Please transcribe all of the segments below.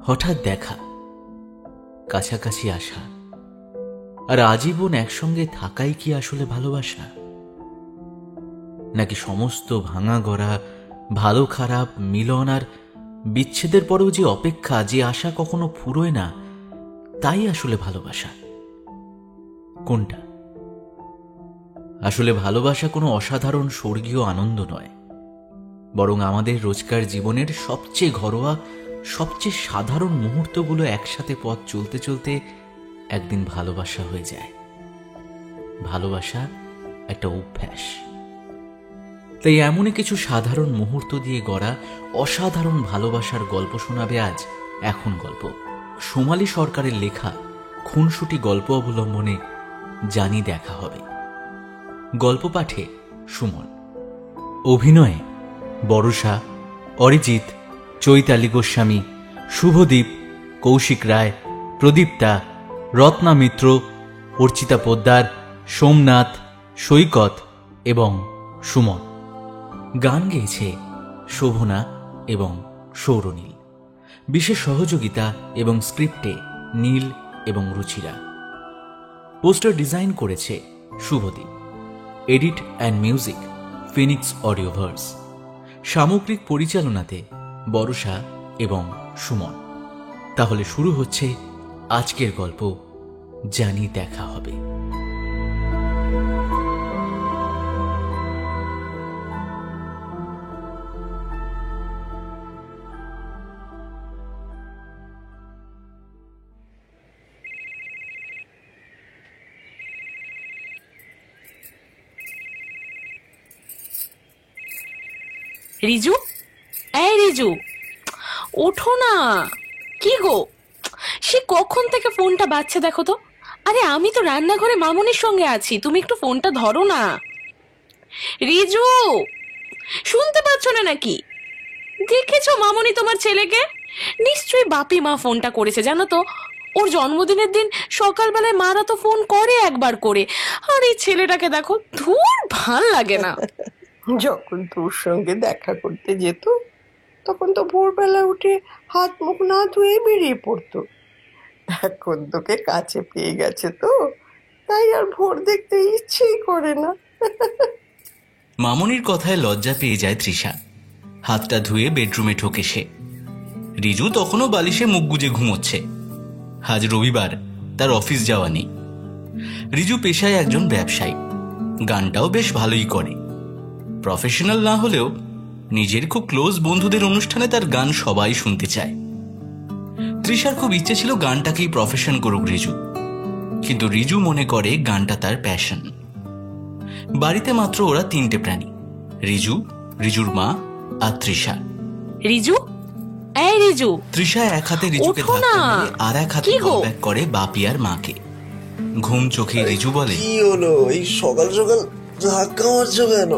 হঠাৎ দেখা, কাছাকাছি আসা আর আজীবন একসঙ্গে থাকাই কি আসলে ভালোবাসা? নাকি সমস্ত ভাঙা গড়া, ভালো খারাপ মিলন আর বিচ্ছেদের পরেও যে অপেক্ষা, যে আশা কখনো ফুরোয় না, তাই আসলে ভালোবাসা? কোনটা? আসলে ভালোবাসা কোনো অসাধারণ স্বর্গীয় আনন্দ নয়, বরং আমাদের রোজকার জীবনের সবচেয়ে ঘরোয়া, সবচেয়ে সাধারণ মুহূর্তগুলো একসাথে পথ চলতে চলতে একদিন ভালোবাসা হয়ে যায়। ভালোবাসা একটা অভ্যাস। তাই এমনই কিছু সাধারণ মুহূর্ত দিয়ে গড়া অসাধারণ ভালোবাসার গল্প শোনাবে আজ এখন গল্প। সোমালি সরকারের লেখা খুনসুটি গল্প অবলম্বনে জানি দেখা হবে। গল্প পাঠে সুমন, অভিনয়ে বরষা, অরিজিৎ, চৈতালি গোস্বামী, শুভদীপ, কৌশিক রায়, প্রদীপ্তা, রত্না মিত্র, অর্চিতা পোদ্দার, সোমনাথ, সৈকত এবং সুমন। গান গেয়েছে শোভনা এবং সৌরনীল। বিশেষ সহযোগিতা এবং স্ক্রিপ্টে নীল এবং রুচিরা। পোস্টার ডিজাইন করেছে Shubhadeep. Edit and music Phoenix Audioverse. সামগ্রিক পরিচালনাতে বরষা এবং সুমন। তাহলে শুরু হচ্ছে আজকের গল্প, জানি দেখা হবে। রিজু, এই রিজু, ওঠো না। কি গো, সে কখন থেকে ফোনটা বাজছে দেখো তো। আরে আমি তো রান্নাঘরে মামুনির সঙ্গে আছি, তুমি একটু ফোনটা ধরো না। রিজু, শুনতে পাচ্ছ না নাকি? দেখেছো মামুনি তোমার ছেলেকে? নিশ্চয়ই বাপি মা ফোনটা করেছে, জানো তো। ওর জন্মদিনের দিন সকালবেলায় মারা তো ফোন করে একবার করে, আর এই ছেলেটাকে দেখো, ধুর, ভাল লাগে না। যখন তোর সঙ্গে দেখা করতে যেত তখন তো ভোরবেলা উঠে হাত মুখ না ধুয়ে বেরিয়ে পড়তো। এখন তোকে কাছে পেয়ে গেছে তো, তাই আর ভোর দেখতে ইচ্ছেই করে না। মামনির কথায় লজ্জা পেয়ে যায় তৃষা। হাতটা ধুয়ে বেডরুমে ঢোকে সে। রিজু তখনও বালিশে মুখ গুজে ঘুমোচ্ছে। আজ রবিবার, তার অফিস যাওয়া নেই। রিজু পেশায় একজন ব্যবসায়ী, গানটাও বেশ ভালোই করে। প্রফেশনাল না হলেও নিজের খুব ক্লোজ বন্ধুদের অনুষ্ঠানে তার গান সবাই শুনতে চায়। তৃষার খুব ইচ্ছে ছিল গানটাকেই প্রফেশন করুক রিজু, কিন্তু রিজু মনে করে গানটা তার প্যাশন। বাড়িতে মাত্র ওরা তিনটে প্রাণী, রিজু, রিজুর মা আর তৃষা। রিজু, এই রিজু। তৃষা এক হাতে রিজুকে ধাক্কা দিয়ে আর এক হাতে কল ব্যাক করে বাপি আর মাকে। ঘুম চোখে রিজু বলে, কি হলো এই সকাল সকাল ধাক্কা মারছো কেন?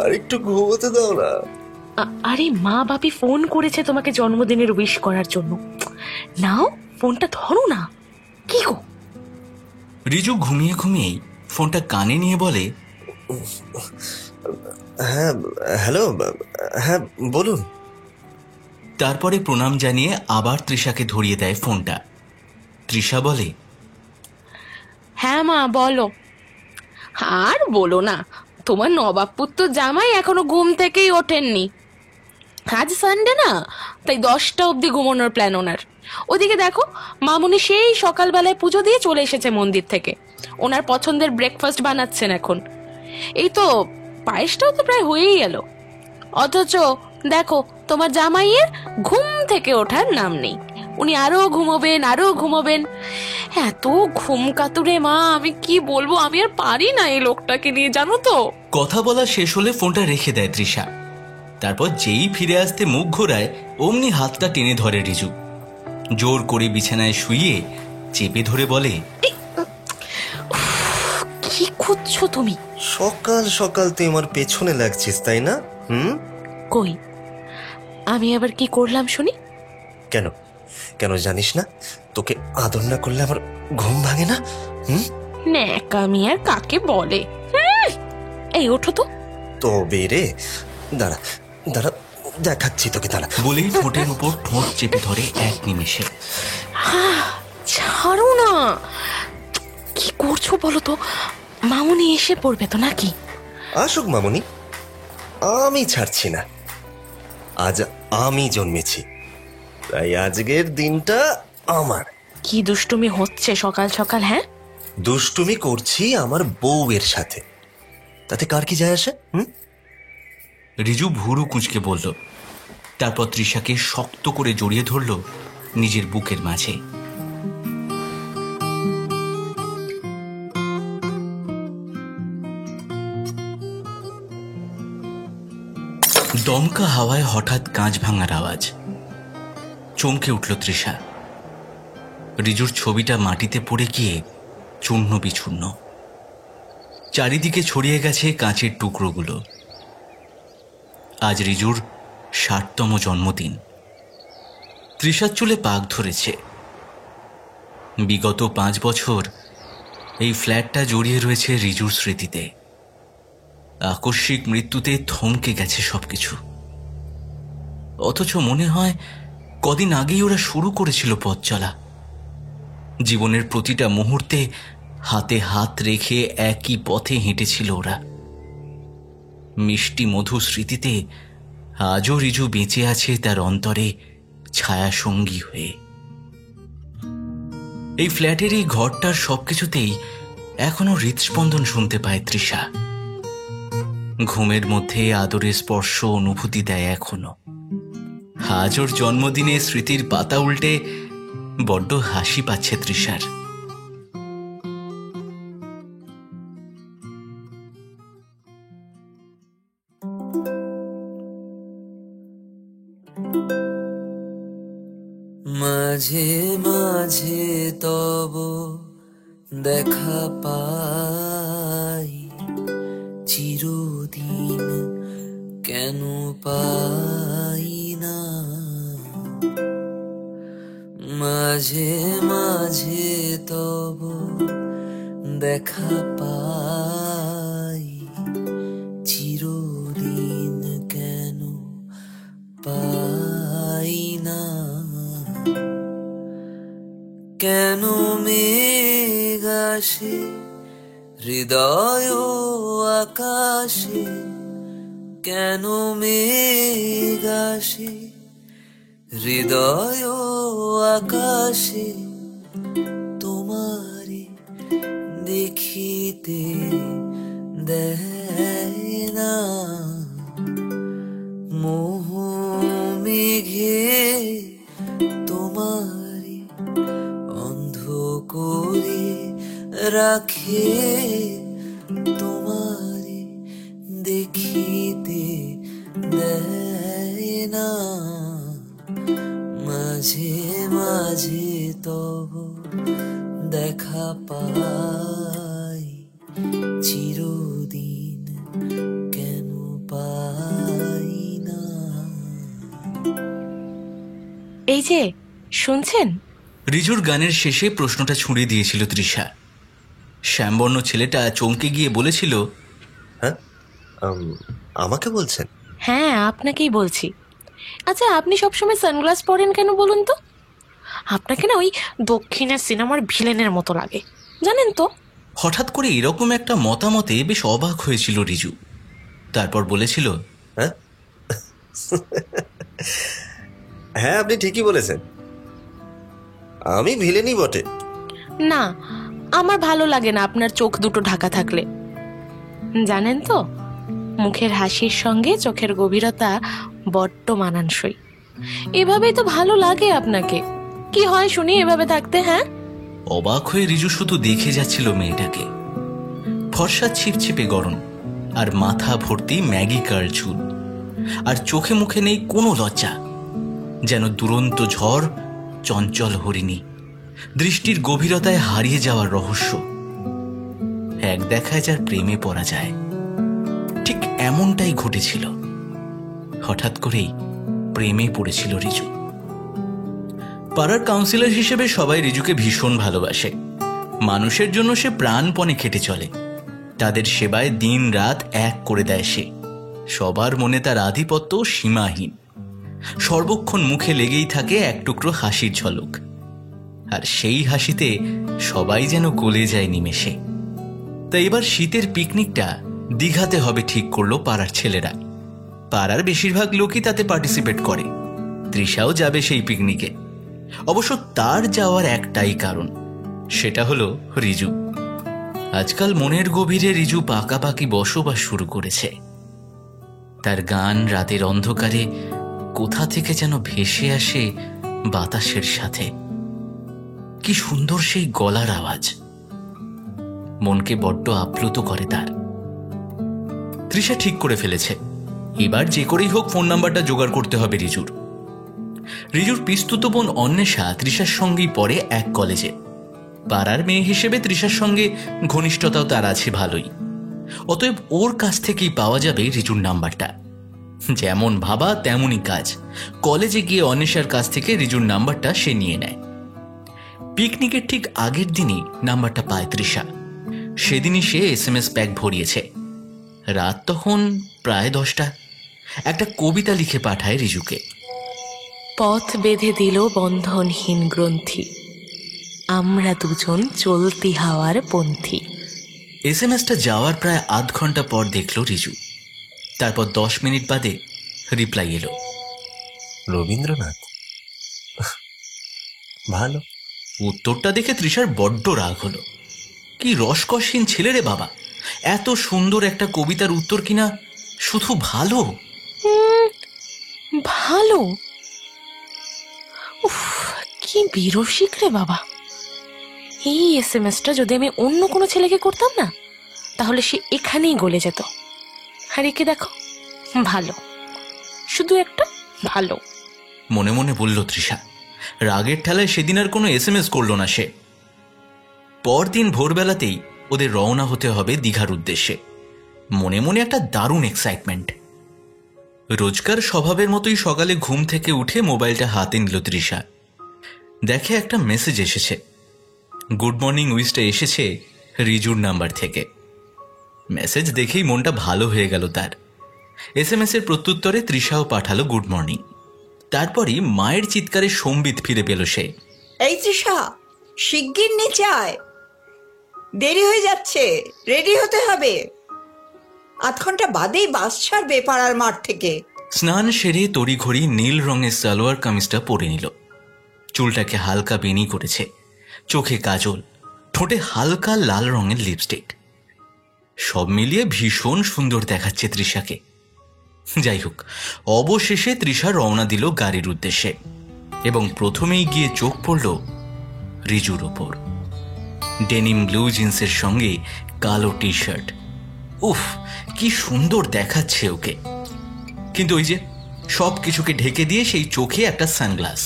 আর একটু ঘুমোতে দাও না। আরে মা বাপি ফোন করেছে তোমাকে জন্মদিনের উইশ করার জন্য। নাও ফোনটা ধরো না। কি গো? রিজু ঘুমিয়ে ঘুমিয়েই ফোনটা কানে নিয়ে বলে, হ্যাঁ হ্যালো, হ্যাঁ বলুন। তারপরে প্রণাম জানিয়ে আবার তৃষাকে ধরিয়ে দেয় ফোনটা। তৃষা বলে, হ্যাঁ মা বলো। আর বলো না, তোমার নবাব পুত্র জামাই এখনো ঘুম থেকেই ওঠেননি। আজ সানডে না, তাই 10টা অবধি ঘুমানোর প্ল্যান ওনার। ওদিকে দেখো, মামুনি সেই সকালবেলায় পুজো দিয়ে চলে এসেছে মন্দির থেকে। ওনার পছন্দের ব্রেকফাস্ট বানাচ্ছেন এখন। এই তো পায়েসটাও তো প্রায় হয়েই গেল। অথচ দেখো তোমার জামাইয়ের ঘুম থেকে ওঠার নাম নেই। উনি আরো ঘুমোবেন, আরো ঘুমোবেন। এত ঘুম কাতুরে মা, আমি কি বলবো, আমি আর পারি না এই লোকটাকে নিয়ে, জানো তো। কথা বলা শেষ হলে ফোনটা রেখে দেয় তৃষা। তারপর যেই ফিরে আসতে মুখ ঘোরায় অমনি হাতটা টেনে ধরে রিজু। জোর করে বিছানায় শুইয়ে চেপে ধরে বলে, কি খুঁজছো তুমি? সকাল সকাল তুই আমার পেছনে লাগছিস তাই না? কই, আমি আবার কি করলাম শুনি? কেন কেন জানিস না? তোকে আদর না করলে আমার ঘুম ভাঙে না। ন্যাকামি আর কাকে বলে? এই ওঠো তো। তবে রে, দাঁড়া দাঁড়া, দেখাচ্ছি তোকে, দাঁড়া। বলেই ঠোঁটের উপর ঠোঁট চেপে ধরে এক নিমেষে। ছাড়ো না, কি করছো বলো তো? মামুনি এসে পড়বে তো নাকি? আসুক মামুনি, আমি ছাড়ছি না। আজ আমি জন্মেছি, তাই আজকের দিনটা আমার। কি দুষ্টুমি হচ্ছে সকাল সকাল? হ্যাঁ, দুষ্টুমি করছি আমার বউয়ের সাথে, তাতে কার কি যায় আসে? রিজু ভুরু কুঁচকে বলল, তারপর তৃষাকে শক্ত করে জড়িয়ে ধরল নিজের বুকের মাঝে। দমকা হাওয়ায় হঠাৎ কাঁচ ভাঙার আওয়াজ। চমকে উঠল তৃষা। রিজুর ছবিটা মাটিতে পড়ে গিয়ে চূর্ণ বিচূর্ণ, চারিদিকে ছড়িয়ে গেছে কাঁচের টুকরোগুলো। আজ রিজুর ৬০তম জন্মদিন। তৃষার চুলে পাক ধরেছে। বিগত ৫ বছর এই ফ্ল্যাটটা জড়িয়ে রয়েছে রিজুর স্মৃতিতে। আকস্মিক মৃত্যুতে থমকে গেছে সবকিছু, অথচ মনে হয় কদিন আগেই ওরা শুরু করেছিল পথ চলা। জীবনের প্রতিটা মুহূর্তে হাতে হাত রেখে একই পথে হেঁটেছিল ওরা। মিষ্টি মধু স্মৃতিতে আজও রিজু বেঁচে আছে তার অন্তরে ছায়া সঙ্গী হয়ে। এই ফ্ল্যাটের এই ঘরটার সবকিছুতেই এখনো হৃদস্পন্দন শুনতে পায় তৃষা। ঘুমের মধ্যে আদরের স্পর্শ অনুভূতি দেয় এখনো। আজ ওর জন্মদিনে স্মৃতির পাতা উল্টে বড্ড হাসি পাচ্ছে তৃষার। মাঝে মাঝে তব দেখা পাই, চিরদিন কেন পাই না। মাঝে মাঝে তব দেখা পাই, চিরদিন কেন পাই না। কেন মেঘ আসে হৃদয় আকাশে, কেন মেঘ আসে হৃদয় আকাশে, তোমারে দেখিতে দেয় না। মোহ মেঘে তোমারে অন্ধ করে রাখে, তোমারে দেখিতে দেয় না। মাঝে মাঝে তব দেখা পাই, চিরদিন কেন পাই না। এই যে শুনছেন? রিজুর গানের শেষে প্রশ্নটা ছুঁড়ে দিয়েছিল তৃষা। শ্যামবর্ণ ছেলেটা চমকে গিয়ে বলেছিল, হ্যাঁ, আমাকে বলছেন? হ্যাঁ, আপনাকেই বলছি। আচ্ছা, আপনি সবসময় সানগ্লাস পরেন কেন বলুন তো? আপনাকে না ওই দক্ষিণের সিনেমার ভিলেনের মতো লাগে, জানেন তো? হঠাৎ করে এরকম একটা মতামতে বেশ অবাক হয়েছিল রিজু। তারপর বলেছিল, হ্যাঁ হ্যাঁ, আপনি ঠিকই বলেছেন, আমি ভিলেনই বটে। না, আমার ভালো লাগে না আপনার চোখ দুটো ঢাকা থাকলে। জানেন তো, মুখের হাসির সঙ্গে চোখের গভীরতা বড্ড মানানসই। এভাবেই তো ভালো লাগে আপনাকে। কি হয় শুনি এভাবে থাকতে? হ্যাঁ, অবাক হয়ে রিজু শুধু দেখে যাচ্ছিল মেয়েটাকে। ফর্সা ছিপছিপে গরম, আর মাথা ভর্তি ম্যাগি কার্ল চুল, আর চোখে মুখে নেই কোনো লজ্জা, যেন দুরন্ত ঝড়, চঞ্চল হরিণী, দৃষ্টির গভীরতায় হারিয়ে যাওয়ার রহস্য। এক দেখায় যার প্রেমে পড়া যায়, ঠিক এমনটাই ঘটেছিল। হঠাৎ করেই প্রেমে পড়েছিল রিজু। পাড়ার কাউন্সিলর হিসেবে সবাই রিজুকে ভীষণ ভালোবাসে। মানুষের জন্য সে প্রাণপণে খেটে চলে, তাদের সেবায় দিন রাত এক করে দেয় সে। সবার মনে তার আধিপত্য সীমাহীন। সর্বক্ষণ মুখে লেগেই থাকে এক টুকরো হাসির ঝলক, আর সেই হাসিতে সবাই যেন গলে যায় নিমেষে। তাই এবার শীতের পিকনিকটা দীঘাতে হবে ঠিক করলো পাড়ার ছেলেরা। পাড়ার বেশিরভাগ লোকই তাতে পার্টিসিপেট করে। তৃষাও যাবে সেই পিকনিকে। অবশ্য তার যাওয়ার একটাই কারণ, সেটা হলো রিজু। আজকাল মনের গভীরে রিজু পাকাপাকি বসবাস শুরু করেছে। তার গান রাতের অন্ধকারে কোথা থেকে যেন ভেসে আসে বাতাসের সাথে। কি সুন্দর সেই গলার আওয়াজ, মনকে বড্ড আপ্লুত করে তার। তৃষা ঠিক করে ফেলেছে, এবার যে করেই হোক ফোন নাম্বারটা জোগাড় করতে হবে রিজুর। রিজুর পিস্তুত বোন অন্বেষা তৃষার সঙ্গেই পড়ে এক কলেজে। পাড়ার মেয়ে হিসেবে তৃষার সঙ্গে ঘনিষ্ঠতাও তার আছে ভালোই। অতএব ওর কাছ থেকেই পাওয়া যাবে রিজুর নাম্বারটা। যেমন ভাবা তেমনই কাজ। কলেজে গিয়ে অন্বেষার কাছ থেকে রিজুর নাম্বারটা সে নিয়ে নেয়। পিকনিকের ঠিক আগের দিনই নাম্বারটা পায় তৃষা। সেদিনই সে SMS প্যাক ভরিয়েছে। রাত তখন প্রায় 10টা। একটা কবিতা লিখে পাঠায় রিজুকে। পথ বেঁধে দিল বন্ধনহীন গ্রন্থি, আমরা দুজন চলতি হাওয়ার পন্থী। SMSটা যাওয়ার প্রায় আধ ঘন্টা পর দেখল রিজু। তারপর 10 মিনিট বাদে রিপ্লাই এলো, রবীন্দ্রনাথ। ভালো। উত্তরটা দেখে তৃষার বড্ড রাগ হলো। কি রসকসহীন ছেলে রে বাবা! এত সুন্দর একটা কবিতার উত্তর কিনা শুধু ভালো। ভালো? উফ, কি বিরসিক রে বাবা! এই SMS-টা যদি আমি অন্য কোনো ছেলেকে করতাম না, তাহলে সে এখানেই গলে যেত। আর একে দেখো, ভালো, শুধু একটা ভালো। মনে মনে বলল তৃষা। রাগের ঠেলায় সেদিন আর কোনো SMS করল না সে। পরদিন ভোরবেলাতেই ওদের রওনা হতে হবে দীঘার উদ্দেশ্যে। মনে মনে একটা দারুণ এক্সাইটমেন্ট। রোজকার স্বভাবের মতোই সকালে ঘুম থেকে উঠে মোবাইলটা হাতে নিল তৃষা। দেখে একটা মেসেজ এসেছে। গুড মর্নিং উইশটা এসেছে রিজুর নাম্বার থেকে। মেসেজ দেখেই মনটা ভালো হয়ে গেল তার। SMS-এর প্রত্যুত্তরে তৃষাও পাঠালো গুড মর্নিং। তারপরই মায়ের চিৎকারে সম্বিত ফিরে পেল সে। এই তৃষা, শিগগির নিচে আয়, দেরি হয়ে যাচ্ছে, রেডি হতে হবে। আধ ঘন্টা বাদেই বাস ছাড়বে পাড়ার মাঠ থেকে। স্নান সেরে তড়িঘড়ি নীল রঙের সালোয়ার কামিজটা পরে নিল। চুলটাকে হালকা বেনি করেছে, চোখে কাজল, ঠোঁটে হালকা লাল রঙের লিপস্টিক। সব মিলিয়ে ভীষণ সুন্দর দেখাচ্ছে তৃষাকে। যাই হোক, অবশেষে তৃষা রওনা দিল গাড়ির উদ্দেশ্যে এবং প্রথমেই গিয়ে চোখ পড়ল রিজুর ওপর। ডেনিম ব্লু জিন্সের সঙ্গে কালো টি শার্ট। উফ, কি সুন্দর দেখাচ্ছে ওকে। কিন্তু ওই যে সব কিছুকে ঢেকে দিয়ে সেই চোখে একটা সানগ্লাস।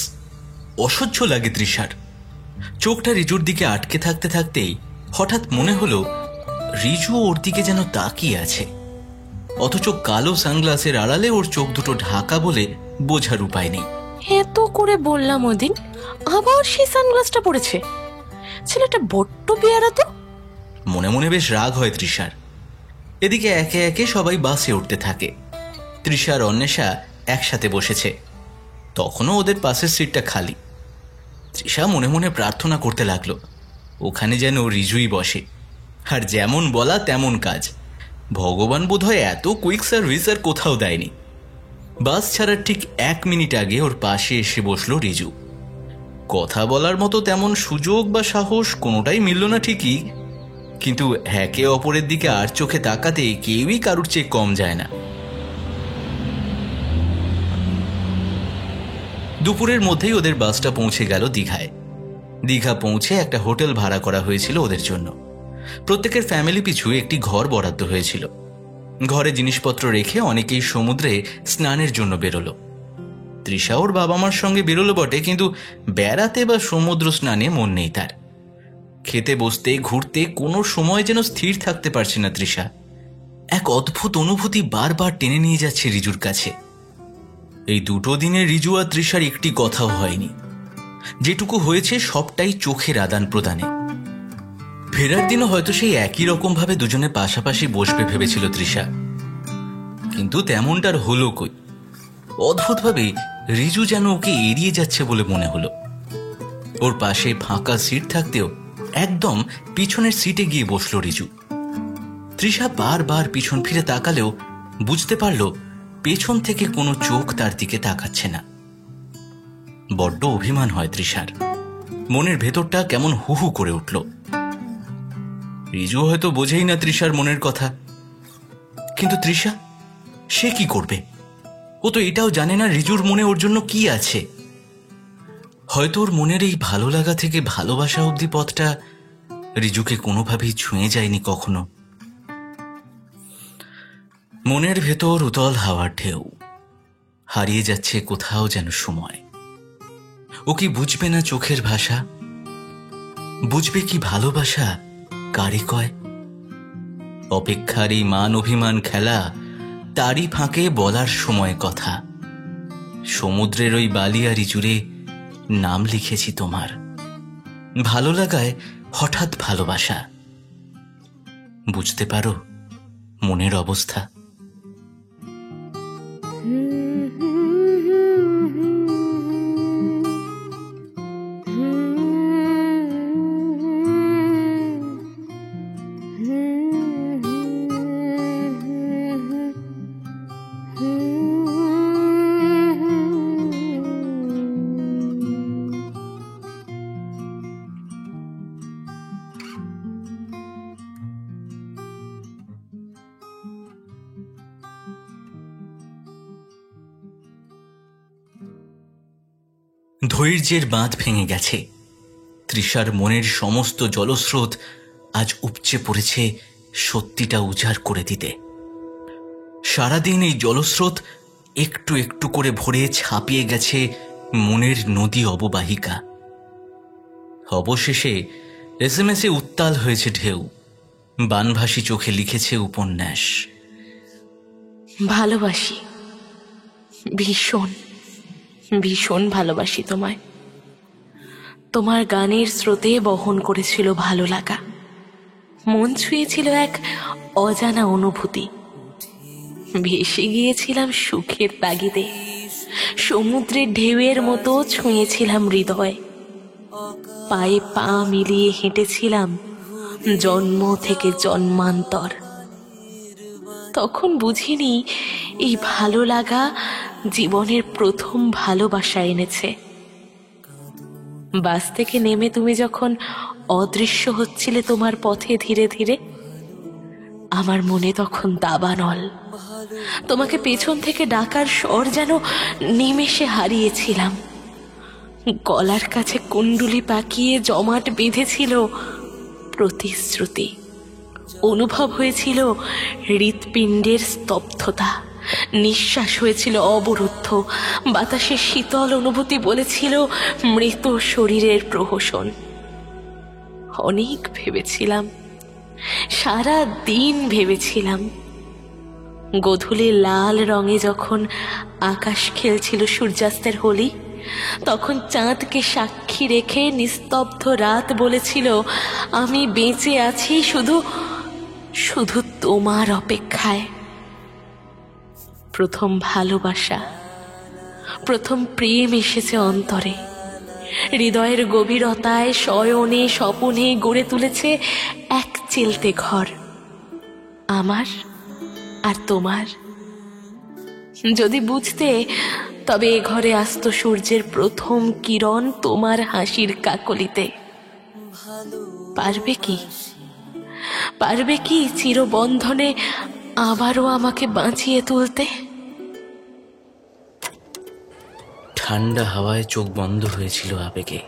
অসহ্য লাগে তৃষার। চোখটা রিজুর দিকে আটকে থাকতে থাকতেই হঠাৎ মনে হলো রিজু ওর দিকে যেন তাকিয়ে আছে, অথচ কালো সানগ্লাসের আড়ালে ওর চোখ দুটো ঢাকা বলে বোঝার উপায় নেই। এত করে বললাম ওদিন, আবার সেই সানগ্লাসটা পড়েছে। ছেলেটা বড্ড পেয়ারা তো। মনে মনে বেশ রাগ হয় তৃষার। এদিকে একে একে সবাই বাসে উঠতে থাকে। তৃষা আর অন্বেষা একসাথে বসেছে। তখনও ওদের পাশের সিটটা খালি। তৃষা মনে মনে প্রার্থনা করতে লাগলো ওখানে যেন রিজুই বসে, আর যেমন বলা তেমন কাজ। ভগবান বোধহয় এত কুইক সার্ভিস আর কোথাও দেয়নি। বাস ছাড়ার ঠিক 1 মিনিট আগে ওর পাশে এসে বসলো রিজু। কথা বলার মতো তেমন সুযোগ বা সাহস কোনোটাই মিলল না ঠিকই, কিন্তু একে অপরের দিকে আর চোখে তাকাতে কেউই কারুর চেয়ে কম যায় না। দুপুরের মধ্যেই ওদের বাসটা পৌঁছে গেল দীঘায়। দীঘা পৌঁছে একটা হোটেল ভাড়া করা হয়েছিল ওদের জন্য। প্রত্যেকের ফ্যামিলি পিছু একটি ঘর বরাদ্দ হয়েছিল। ঘরে জিনিসপত্র রেখে অনেকেই সমুদ্রে স্নানের জন্য বেরোলো। তৃষা ওর বাবা মার সঙ্গে বেরোলো বটে, কিন্তু বেড়াতে বা সমুদ্র স্নানে মন নেই তার। খেতে বসতে ঘুরতে কোনো সময় যেন স্থির থাকতে পারছে না তৃষা। এক অদ্ভুত অনুভূতি বারবার টেনে নিয়ে যাচ্ছে রিজুর কাছে। এই 2 দিনে রিজু আর তৃষার একটি কথাও হয়নি। যেটুকু হয়েছে সবটাই চোখের আদান প্রদানে। ফেরার দিনও হয়তো সেই একই রকম ভাবে দুজনে পাশাপাশি বসবে ভেবেছিল তৃষা, কিন্তু তেমনটার হলো কই। অদ্ভুতভাবে রিজু যেন ওকে এড়িয়ে যাচ্ছে বলে মনে হলো। ওর পাশে ফাঁকা সিট থাকতেও একদম পিছনের সিটে গিয়ে বসলো রিজু। তৃষা বারবার পিছন ফিরে তাকালেও বুঝতে পারল পেছন থেকে কোনো চোখ তার দিকে তাকাচ্ছে না। বড্ড অভিমান হয় তৃষার। মনের ভেতরটা কেমন হু হু করে উঠল। রিজু হয়তো বোঝেই না তৃষার মনের কথা, কিন্তু তৃষা সে কি করবে? ও তো এটাও জানে না রিজুর মনে ওর জন্য কি আছে। হয়তো ওর মনের এই ভালো লাগা থেকে ভালোবাসা অবধি পথটা রিজুকে কোনোভাবেই ছুঁয়ে যায়নি কখনো। মনের ভেতর উতল হাওয়ার ঢেউ, হারিয়ে যাচ্ছে কোথাও যেন সময়। ও কি বুঝবে না চোখের ভাষা? বুঝবে কি ভালোবাসা কারে কয়? অপেক্ষার এই মান অভিমান খেলা, তারই ফাঁকে বলার সময় কথা। সমুদ্রের ওই বালিয়ারি জুড়ে নাম লিখেছি তোমার। ভালো লাগায় হঠাৎ ভালোবাসা। বুঝতে পারো মনের অবস্থা? ধৈর্যের বাঁধ ভেঙে গেছে। তৃষার মনের সমস্ত জলস্রোত আজ উপচে পড়েছে সত্যিটা উজাড় করে দিতে। সারাদিন এই জলস্রোত একটু একটু করে ভরে ছাপিয়ে গেছে মনের নদী অববাহিকা। অবশেষে SMS-এ উত্তাল হয়েছে ঢেউ। বানভাসী চোখে লিখেছে উপন্যাস। ভালোবাসি, ভীষণ ভীষণ ভালোবাসি তোমায়। তোমার গানের স্রোতে বহন করেছিল ভালো লাগা। মন ছুঁয়েছিল এক অজানা অনুভূতি। ভেসে গিয়েছিলাম সুখের তাগিদে। সমুদ্রের ঢেউয়ের মতো ছুঁয়েছিলাম হৃদয়। পায়ে পা মিলিয়ে হেঁটেছিলাম জন্ম থেকে জন্মান্তর। তখন বুঝিনি এই ভালো লাগা জীবনের প্রথম ভালোবাসা এনেছে। বাস থেকে নেমে তুমি যখন অদৃশ্য হচ্ছিলে তোমার পথে ধীরে ধীরে, আমার মনে তখন দাবানল। তোমাকে পেছন থেকে ডাকার স্বর যেন নিমেষে হারিয়েছিলাম। গলার কাছে কুণ্ডুলি পাকিয়ে জমাট বেঁধেছিল প্রতিশ্রুতি। অনুভব হয়েছিল হৃৎপিণ্ডের স্তব্ধতা। নিঃশ্বাস হয়েছিল অবরুদ্ধ। বাতাসের শীতল অনুভূতি বলেছিল মৃত শরীরের প্রহসন। অনেক ভেবেছিলাম, সারা দিন ভেবেছিলাম। গোধূলির লাল রঙে যখন আকাশ খেলছিল সূর্যাস্তের হোলি, তখন চাঁদকে সাক্ষী রেখে নিস্তব্ধ রাত বলেছিল আমি বেঁচে আছি শুধু শুধু তোমার অপেক্ষায়। প্রথম ভালোবাসা, প্রথম প্রেম এসেছে অন্তরে। হৃদয়ের গভীরতায় শয়নে স্বপনে গড়ে তুলেছে এক চিলতে ঘর, আমার আর তোমার। যদি বুঝতে, তবে এ ঘরে আসতো সূর্যের প্রথম কিরণ তোমার হাসির কাকলিতে। পারবে কি, পারবে কি চিরবন্ধনে আবারও আমাকে বাঁচিয়ে তুলতে? ঠান্ডা হাওয়ায় চোখ বন্ধ হয়েছিল আবেগে।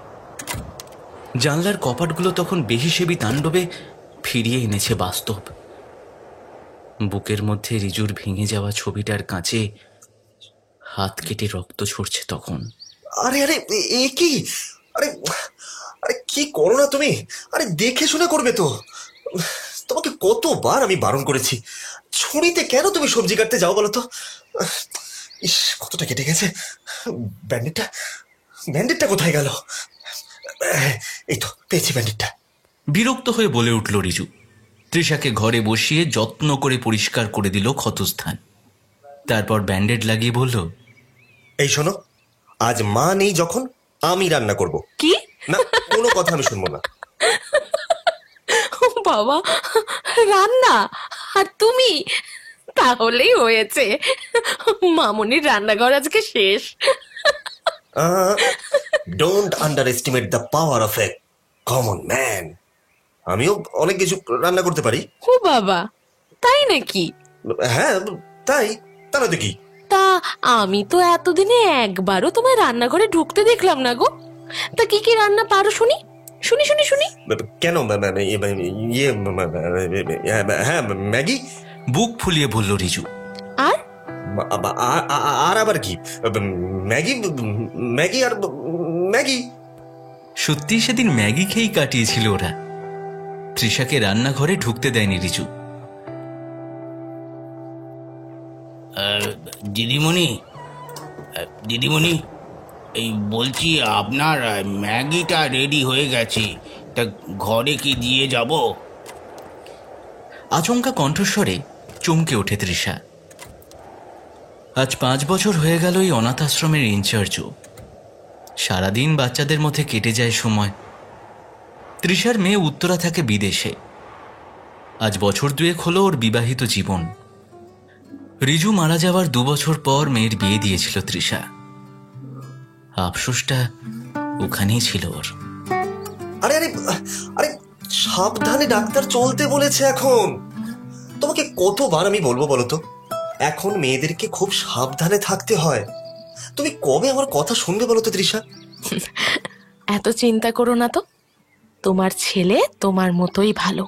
জানলার কপাটগুলো তখন বেহিসেবি তাণ্ডবে ফিরিয়ে এনেছে বাস্তব। বুকের মধ্যে রিজুর ভেঙে যাওয়া ছবিটার কাছে হাত কেটে রক্ত ঝরছে তখন। আরে আরে এ কি? আরে আরে কি করো না তুমি? আরে দেখে শুনে করবে তো। তোমাকে কতবার আমি বারণ করেছি, ছুরিতে কেন তুমি সবজি কাটতে যাও বলো তো? ইস, কতটা কেটে গেছে। ব্যান্ডেডটা কোথায় গেল? এই তো পেয়েছি ব্যান্ডেডটা। বিরক্ত হয়ে বলে উঠল রিজু। তৃষাকে ঘরে বসিয়ে যত্ন করে পরিষ্কার করে দিল ক্ষতস্থান। তারপর ব্যান্ডেড লাগিয়ে বলল, এই শোনো, আজ মা নেই যখন আমি রান্না করব। কি? না, কোনো কথা আমি শুনবো না। ও বাবা, রান্না আর তুমি? তাহলেই হয়েছে, মামুনির রান্নাঘর আজকে শেষ। Don't under estimate the power of a common man. আমিও অনেক কিছু রান্না করতে পারি। ও বাবা, তাই নাকি? হ্যাঁ, তাই তাহলে তো কি? তা আমি তো এতদিনে একবারও তোমার রান্নাঘরে ঢুকতে দেখলাম না গো। তা কি কি রান্না পারো শুনি শুনি শুনি শুনি। কেন? ইয়ে, হ্যাঁ, ম্যাগি। বুক ফুলিয়ে বলল রিজু। আর আর আবার কি? ম্যাগি, ম্যাগি আর ম্যাগি। সত্যি সেদিন ম্যাগি খেয়েই কাটিয়েছিল ওরা। তৃষাকে রান্নাঘরে ঢুকতে দেয়নি রিজু। দিদিমণি, দিদিমণি, এই বলছি আপনার ম্যাগিটা রেডি হয়ে গেছে, তা ঘরে কি দিয়ে যাব? আচমকা কণ্ঠস্বরে চমকে ওঠে তৃষা। আজ 5 বছর হয়ে গেল এই অনাথ আশ্রমের ইনচার্জও। সারাদিন বাচ্চাদের মধ্যে কেটে যায় সময়। তৃষার মেয়ে উত্তরা থাকে বিদেশে। আজ বছর 2 হলো ওর বিবাহিত জীবন। রিজু মারা যাওয়ার 2 বছর পর মেয়ের বিয়ে দিয়েছিল তৃষা। আফসোসটা ওখানেই ছিল ওর। আরে আরে আরে, সাবধানে ডাক্তার চলতে বলেছে এখন। তোমাকে কতবার আমি বলবো বলো তো, এখন মেয়েদেরকে খুব সাবধানে থাকতে হয়। তুমি কবে আমার কথা শুনবে বলো তো তৃষা? এত চিন্তা করো না তো, তোমার ছেলে তোমার মতোই ভালো।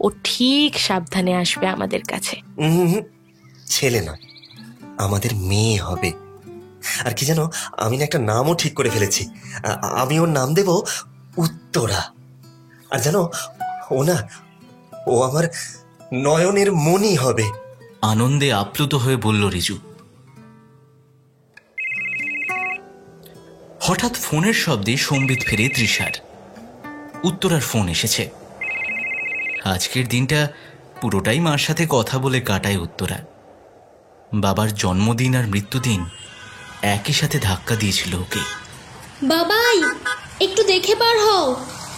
ও ঠিক সাবধানে আসবে আমাদের কাছে। ছেলে না, আমাদের মেয়ে হবে। আর কি জানো, আমি না একটা নামও ঠিক করে ফেলেছি। আমি ওর নাম দেব উত্তরা। আর জানো, ও আমার নয়নের মণি হবে। আনন্দে আপ্লুত হয়ে বলল রিজু। হঠাৎ ফোনের শব্দে সম্বিত ফেরে তৃষার। উত্তরার ফোন এসেছে। আজকের দিনটা পুরোটাই মার সাথে কথা বলে কাটায় উত্তরা। বাবার জন্মদিন আর মৃত্যুদিন একই সাথে ধাক্কা দিয়েছিল ওকে। বাবাই, একটু দেখে পার হও,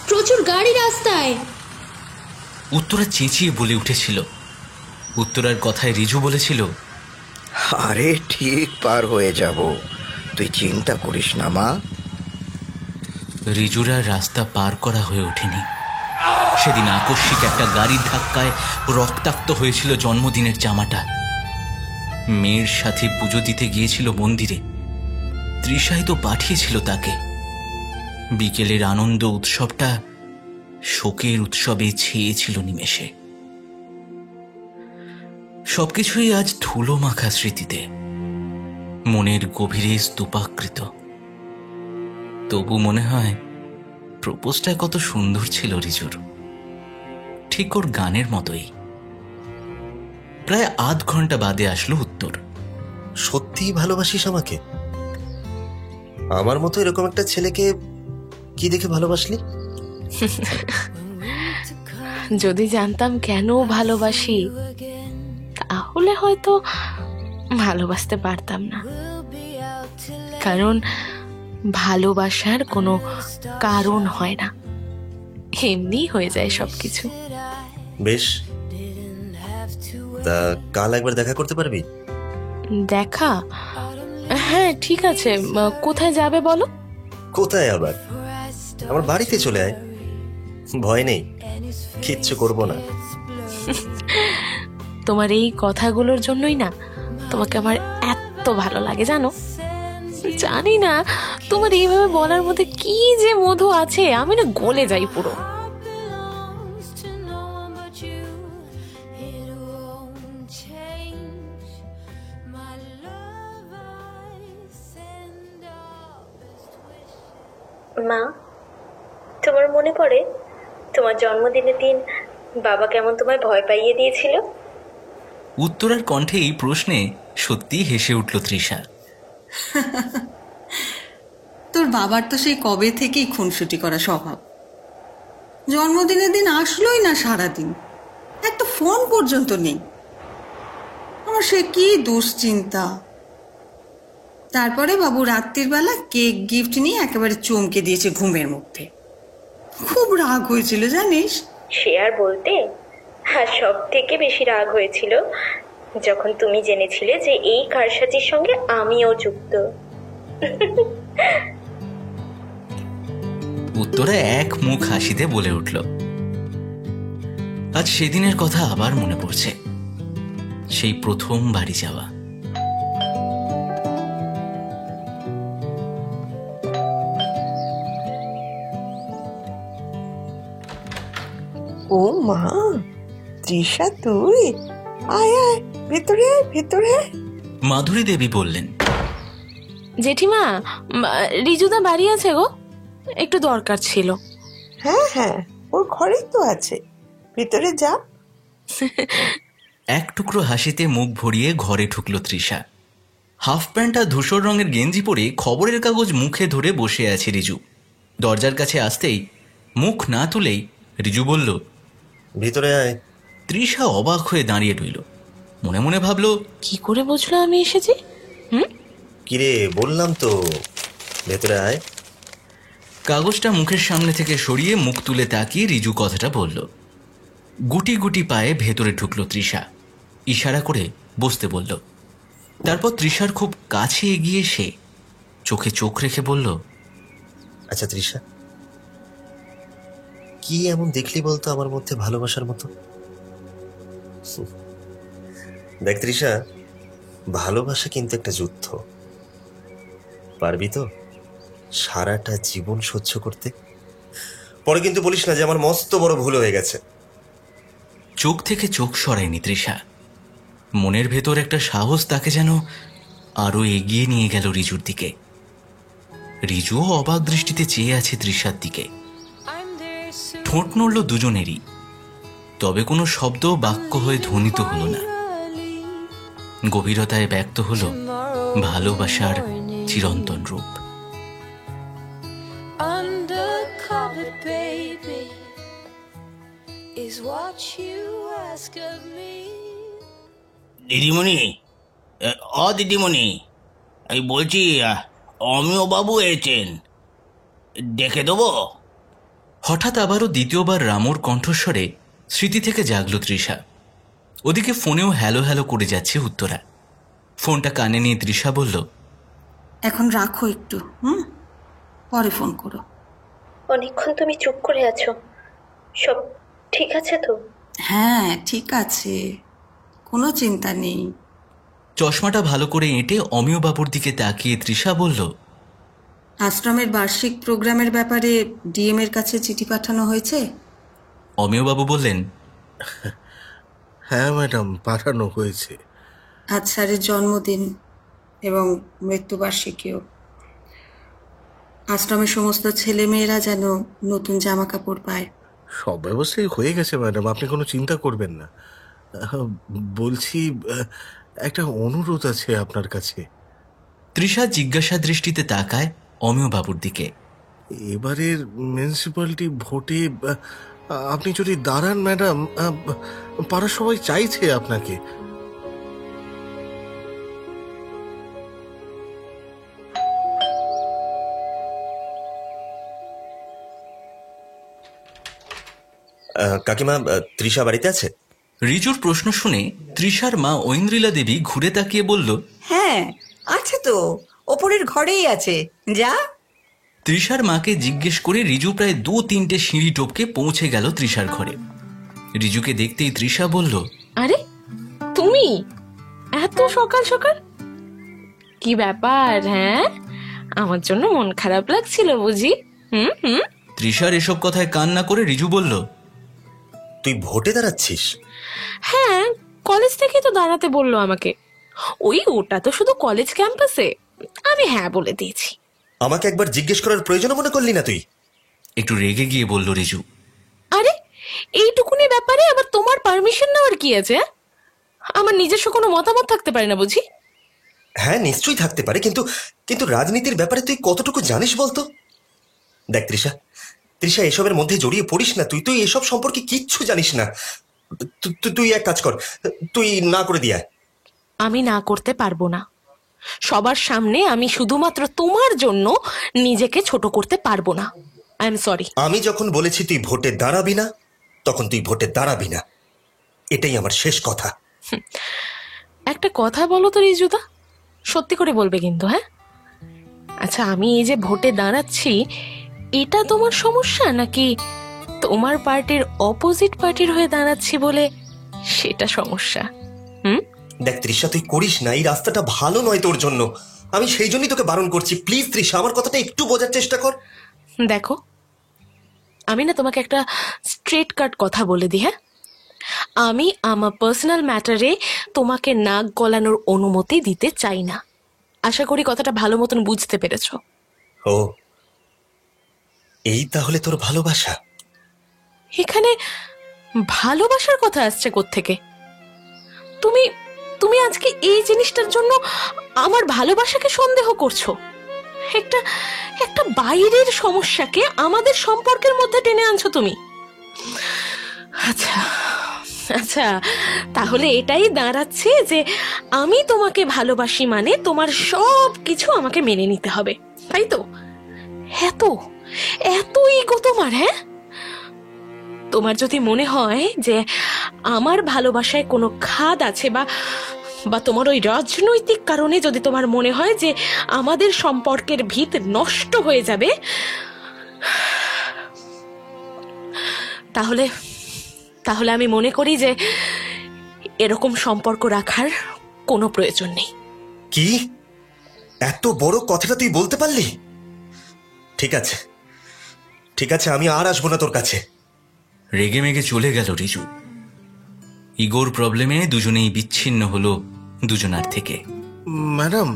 প্রচুর গাড়ি রাস্তায়। উত্তরা চেঁচিয়ে বলে উঠেছিল। উত্তরার কথায় রিজু বলেছিল, আরে ঠিক পার হয়ে যাব, তুই চিন্তা করিস না মা। রিজুরা রাস্তা পার করা হয়ে ওঠেনি। সেদিন আকস্মিক একটা গাড়ির ধাক্কায় রক্তাক্ত হয়েছিল জন্মদিনের জামাটা। মেয়ের সাথে পুজো দিতে গিয়েছিল মন্দিরে। তৃষাই তো পাঠিয়েছিল তাকে। বিকেলের আনন্দ উৎসবটা শোকের উৎসবে ছেয়েছিল নিমেষে। সবকিছুই আজ ধুলো মাখা স্মৃতিতে, মনের গভীরে স্তূপাকৃত। তবু মনে হয় প্রপোজটা কত সুন্দর ছিল রিজুর, ঠিক ওর গানের মতোই। প্রায় আধ ঘন্টা বাদে আসলো উত্তর। সত্যিই ভালোবাসিস আমাকে? আমার মতো এরকম একটা ছেলেকে কি দেখে ভালোবাসলি? যদি জানতাম কেন ভালোবাসি, তাহলে হয়তো ভালোবাসতে পারতাম না। কারণ ভালোবাসার কোনো কারণ হয় না, এমনি হয়ে যায় সবকিছু। বেশ, তা কাল একবার দেখা করতে পারবি? দেখা? হ্যাঁ ঠিক আছে, কোথায় যাবে বলো? কোথায় আবার? আমার বাড়িতে চলে আয়, ভয় নেই, কিচ্ছু করবো না। তোমার এই কথাগুলোর জন্যই না তোমাকে আমার এত ভালো লাগে, জানো? জানি না তোমার এইভাবে বলার মধ্যে কি যে মধু আছে, আমি না গলে যাই পুরো। মা, তোমার মনে পড়ে তোমার জন্মদিনের দিন বাবা কেমন তোমায় ভয় পাইয়ে দিয়েছিল? উত্তরার কণ্ঠে এই প্রশ্নে সত্যি হেসে উঠল তৃষা। তোর বাবার তো সেই কবে থেকেই খুনসুটি করা স্বভাব। জন্মদিনের দিন আসলোই না সারাদিন, একটা ফোন পর্যন্ত নেই। আমার সে কি দুশ্চিন্তা। তারপরে বাবু রাত্রির বেলা কেক গিফট নিয়ে একেবারে চমকে দিয়েছে ঘুমের মধ্যে। খুব রাগ হয়েছিল জানিস। সে আর বলতে। আর সব থেকে বেশি রাগ হয়েছিল যখন তুমি জেনেছিলে যে এই কারসাজির সঙ্গে আমিও যুক্ত। উত্তরা এক মুখ হাসিতে বলে উঠল, আজ সেদিনের কথা আবার মনে পড়ছে, সেই প্রথম বাড়ি যাওয়া। ও মা, তৃষা তুই? আয় আয়, ভেতরে আয়, ভেতরে আয়। মাধুরী দেবী বললেন, জেঠিমা, রিজুদা বাড়ি আছে গো, একটু দরকার ছিল। হ্যাঁ হ্যাঁ, ওর ঘরেই তো আছে, ভেতরে যা। এক টুকরো হাসিতে মুখ ভরিয়ে ঘরে ঢুকল তৃষা। হাফ প্যান্ট আর ধূসর রঙের গেঞ্জি পরে খবরের কাগজ মুখে ধরে বসে আছে রিজু। দরজার কাছে আসতেই মুখ না তুলেই রিজু বলল, ভিতরে আয়। তৃষা অবাক হয়ে দাঁড়িয়ে রইল, মনে মনে ভাবল, কি করে বুঝলো আমি এসেছি? কিরে, বললাম তো ভেতরে আয়। কাগজটা মুখের সামনে থেকে সরিয়ে মুখ তুলে তাকিয়ে রিজু কথাটা বলল। গুটি গুটি পায়ে ভেতরে ঢুকল তৃষা, ইশারা করে বসতে বলল। তারপর তৃষার খুব কাছে এগিয়ে সে চোখে চোখ রেখে বলল, আচ্ছা তৃষা, কি এমন দেখলি বলতো আমার মধ্যে ভালোবাসার মতো? দেখ তৃষা, ভালোবাসা কিন্তু একটা যুদ্ধ। পারবি তো সারাটা জীবন সহ্য করতে? পরে কিন্তু বলিস না যে আমার মস্ত বড় ভুল হয়ে গেছে। চোখ থেকে চোখ সরায়নি তৃষা। মনের ভেতর একটা সাহস তাকে যেন আরো এগিয়ে নিয়ে গেল রিজুর দিকে। রিজুও অবাক দৃষ্টিতে চেয়ে আছে তৃষার দিকে। ঠোঁট নড়ল দুজনেরই, তবে কোনো শব্দ বাক্য হয়ে ধ্বনিত হলো না। গভীরতায় ব্যক্ত হলো ভালোবাসার চিরন্তন রূপ। দিদিমণি, দিদিমণি, এই বলছি অমিয় বাবু এসেছেন, দেখে দেবো? হঠাৎ আবারও দ্বিতীয়বার রামুর কণ্ঠস্বরে স্মৃতি থেকে জাগল তৃষা। ওদিকে ফোনেও হ্যালো হ্যালো করে যাচ্ছে উত্তরা। ফোনটা কানে নিয়ে তৃষা বলল, এখন রাখো একটু, পরে ফোন করো। অনেকক্ষণ তুমি চুপ করে আছো, সব ঠিক আছে তো? হ্যাঁ ঠিক আছে, কোনো চিন্তা নেই। চশমাটা ভালো করে এঁটে অমিয় বাবুর দিকে তাকিয়ে তৃষা বলল, আশ্রমের বার্ষিক প্রোগ্রামের ব্যাপারে ডিএম এর কাছে চিঠি পাঠানো হয়েছে? অমিয় বাবু বললেন, হ্যাঁ ম্যাডাম, পাঠানো হয়েছে। আজ স্যারের জন্মদিন এবং মৃত্যুবার্ষিকীও। আশ্রমের সমস্ত ছেলেমেয়েরা যেন নতুন জামা কাপড় পায়। সব ব্যবস্থাই হয়ে গেছে ম্যাডাম, আপনি কোনো চিন্তা করবেন না। বলছি, একটা অনুরোধ আছে আপনার কাছে। তৃষা জিজ্ঞাসা দৃষ্টিতে তাকায় অমিয় বাবুর দিকে। এবারের মিউনিসিপ্যালিটি ভোটে আপনি যদি দাঁড়ান ম্যাডাম, পাড়ার সবাই চাইছে আপনাকে। কাকিমা, তৃষা বাড়িতে আছে? রিজুর প্রশ্ন শুনে তৃষার মা ঐন্দ্রিলা দেবী ঘুরে তাকিয়ে বলল, হ্যাঁ আছে তো, ওপরের ঘরেই আছে, যা। তৃষার মাকে জিজ্ঞেস করে রিজু প্রায় 2-3টে সিঁড়ি টপকে পৌঁছে গেল তৃষার ঘরে। রিজুকে দেখতেই তৃষা বলল, আরে তুমি এত সকাল সকাল? কি ব্যাপার? হ্যাঁ, আমার জন্য মন খারাপ লাগছিল বুঝি? তৃষার এসব কথায় কান না করে রিজু বলল, তুই ভোটে দাঁড়াচ্ছিস? হ্যাঁ, কলেজ থেকে তো দাঁড়াতে বললো আমাকে। ওটা তো শুধু কলেজ ক্যাম্পাসে, আমি হ্যাঁ বলে দিয়েছি। আমাকে একবার জিজ্ঞেস করার প্রয়োজন মনে করলি না তুই? একটু রেগে গিয়ে বলল রিজু। আরে এইটুকুনি ব্যাপারে আবার তোমার পারমিশন নেওয়ার কি আছে? আমার নিজস্ব কোনো মতামত থাকতে পারে না বুঝি? হ্যাঁ নিশ্চয়ই থাকতে পারে, কিন্তু কিন্তু রাজনীতির ব্যাপারে তুই কতটুকু জানিস বলতো? দেখ তৃষা, তৃষা এসবের মধ্যে জড়িয়ে পড়িস না। তুই এসব সম্পর্কে কিচ্ছু জানিস না। তুই এক কাজ কর, তুই না করে দিয়ে। আমি না করতে পারবো না। সবার সামনে আমি শুধুমাত্র তোমার জন্য নিজেকে ছোট করতে পারবো না। I am sorry. আমি যখন বলেছি তুই ভোটে দাঁড়াবি না, তখন তুই ভোটে দাঁড়াবি না, এটাই আমার শেষ কথা। একটা কথা বলো তো রিজুদা, সত্যি করে বলবে কিন্তু, হ্যাঁ? আচ্ছা, আমি এই যে ভোটে দাঁড়াচ্ছি, এটা তোমার সমস্যা, নাকি তোমার পার্টির অপোজিট পার্টির হয়ে দাঁড়াচ্ছি বলে সেটা সমস্যা? দেখ তৃষা, তুই করিস না, এই রাস্তাটা ভালো নয় তোর জন্য। আমি সেই জন্যই তোকে বারণ করছি। প্লিজ তৃষা, আমার কথাটা একটু বোঝার চেষ্টা কর। দেখো, আমি না তোমাকে একটা স্ট্রেট কাট কথা বলে দিই, হ্যাঁ? আমি আমার পার্সোনাল ম্যাটারে তোমাকে নাক গলানোর অনুমতি দিতে চাই না। আশা করি কথাটা ভালো মতন বুঝতে পেরেছো। ও, এই তাহলে তোর ভালোবাসা? এখানে ভালোবাসার কথা আসছে কোত্থেকে? তুমি তুমি আজকে এই জিনিসটার জন্য আমার ভালোবাসাকে সন্দেহ করছো? একটা একটা বাইরের সমস্যাকে আমাদের সম্পর্কের মধ্যে টেনে আনছো তুমি। আচ্ছা আচ্ছা, তাহলে এটাই দাঁড়াচ্ছে যে আমি তোমাকে ভালোবাসি মানে তোমার সব কিছু আমাকে মেনে নিতে হবে, তাই তো? এত এত ইগো তোমার, হ্যাঁ? তোমার যদি মনে হয় যে আমার ভালোবাসায় কোনো খাদ আছে, বা তোমার ওই রাজনৈতিক কারণে যদি তোমার মনে হয় যে আমাদের সম্পর্কের ভিত নষ্ট হয়ে যাবে, তাহলে তাহলে আমি মনে করি যে এরকম সম্পর্ক রাখার কোনো প্রয়োজন নেই। কি এত বড় কথাটা তুই বলতে পারলি? ঠিক আছে ঠিক আছে, আমি আর আসবো না তোর কাছে। রেগে মেগে চলে গেল রিজু। ইগোর প্রবলেমে দুজনেই বিচ্ছিন্ন হলো দুজনার থেকে। Madam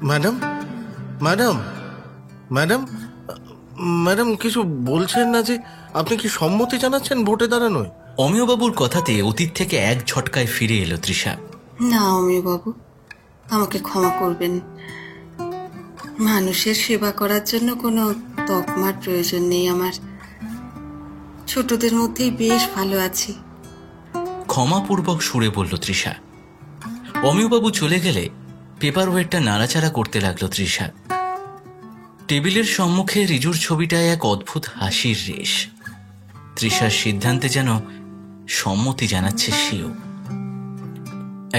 madam madam madam madam কিছু বলছেন না যে? আপনি কি সম্মতি জানাচ্ছেন ভোটে দাঁড়ানোয়? অমিয়বাবুর কথাতে অতীত থেকে এক ঝটকায় ফিরে এলো তৃষা। না অমিয়বাবু, আমাকে ক্ষমা করবেন। মানুষের সেবা করার জন্য কোনো তকমার প্রয়োজন নেই আমার। ছোটদের মধ্যেই বেশ ভালো আছি। ক্ষমাপূর্বক সুরে বলল তৃষা। অমিয়বাবু চলে গেলে পেপার ওয়েটটা নাড়াচাড়া করতে লাগলো তৃষা। টেবিলের সম্মুখে রিজুর ছবিটায় এক অদ্ভুত হাসির রেশ। তৃষার সিদ্ধান্তে যেন সম্মতি জানাচ্ছে সেও।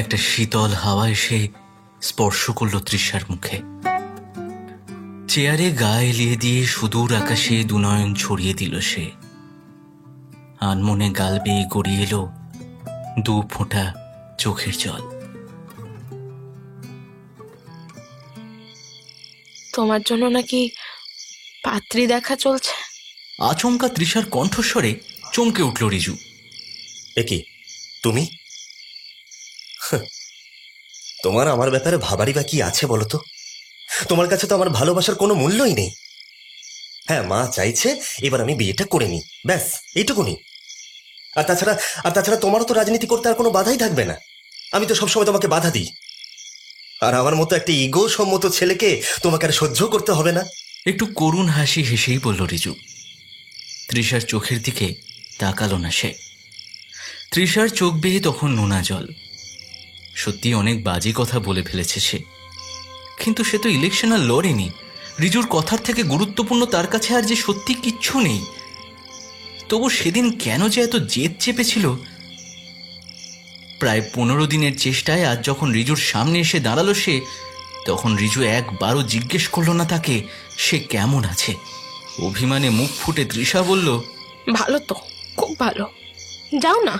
একটা শীতল হাওয়া এসে স্পর্শ করল তৃষার মুখে। চেয়ারে গা এলিয়ে দিয়ে সুদূর আকাশে দুনয়ন ছড়িয়ে দিল সে। আনমনে গাল বেয়ে গড়িয়ে এলো দু ফোঁটা চোখের জল। তোমার জন্য নাকি পাত্রী দেখা চলছে? আচমকা তৃষার কণ্ঠস্বরে চমকে উঠল রিজু। একি তুমি? তোমার আমার ব্যাপারে ভাবারই বা কি আছে বলো তো? তোমার কাছে তো আমার ভালোবাসার কোনো মূল্যই নেই। হ্যাঁ, মা চাইছে এবার আমি বিয়েটা করে নিই, ব্যাস এইটুকুনি। আর তাছাড়া তোমারও তো রাজনীতি করতে আর কোনো বাধাই থাকবে না। আমি তো সবসময় তোমাকে বাধা দিই, আর আমার মতো একটা ইগো সম্মত ছেলেকে তোমাকে আর সহ্য করতে হবে না। একটু করুণ হাসি হেসেই বলল রিজু। তৃষার চোখের দিকে তাকালো না সে। তৃষার চোখ বেয়ে তখন নোনা জল। সত্যি অনেক বাজে কথা বলে ফেলেছে সে, কিন্তু সে তো ইলেকশন আর লড়েনি। রিজুর কথার থেকে গুরুত্বপূর্ণ তার কাছে আর যে সত্যি কিচ্ছু নেই। তবু সেদিন কেন যে এত জেদ চেপেছিল। প্রায় 15 দিনের চেষ্টায় আজ যখন রিজুর সামনে এসে দাঁড়ালো সে, তখন রিজু একবারও জিজ্ঞেস করলো না তাকে সে কেমন আছে। অভিমানে মুখ ফুটে তৃষা বলল, ভালো তো, খুব ভালো। যাও না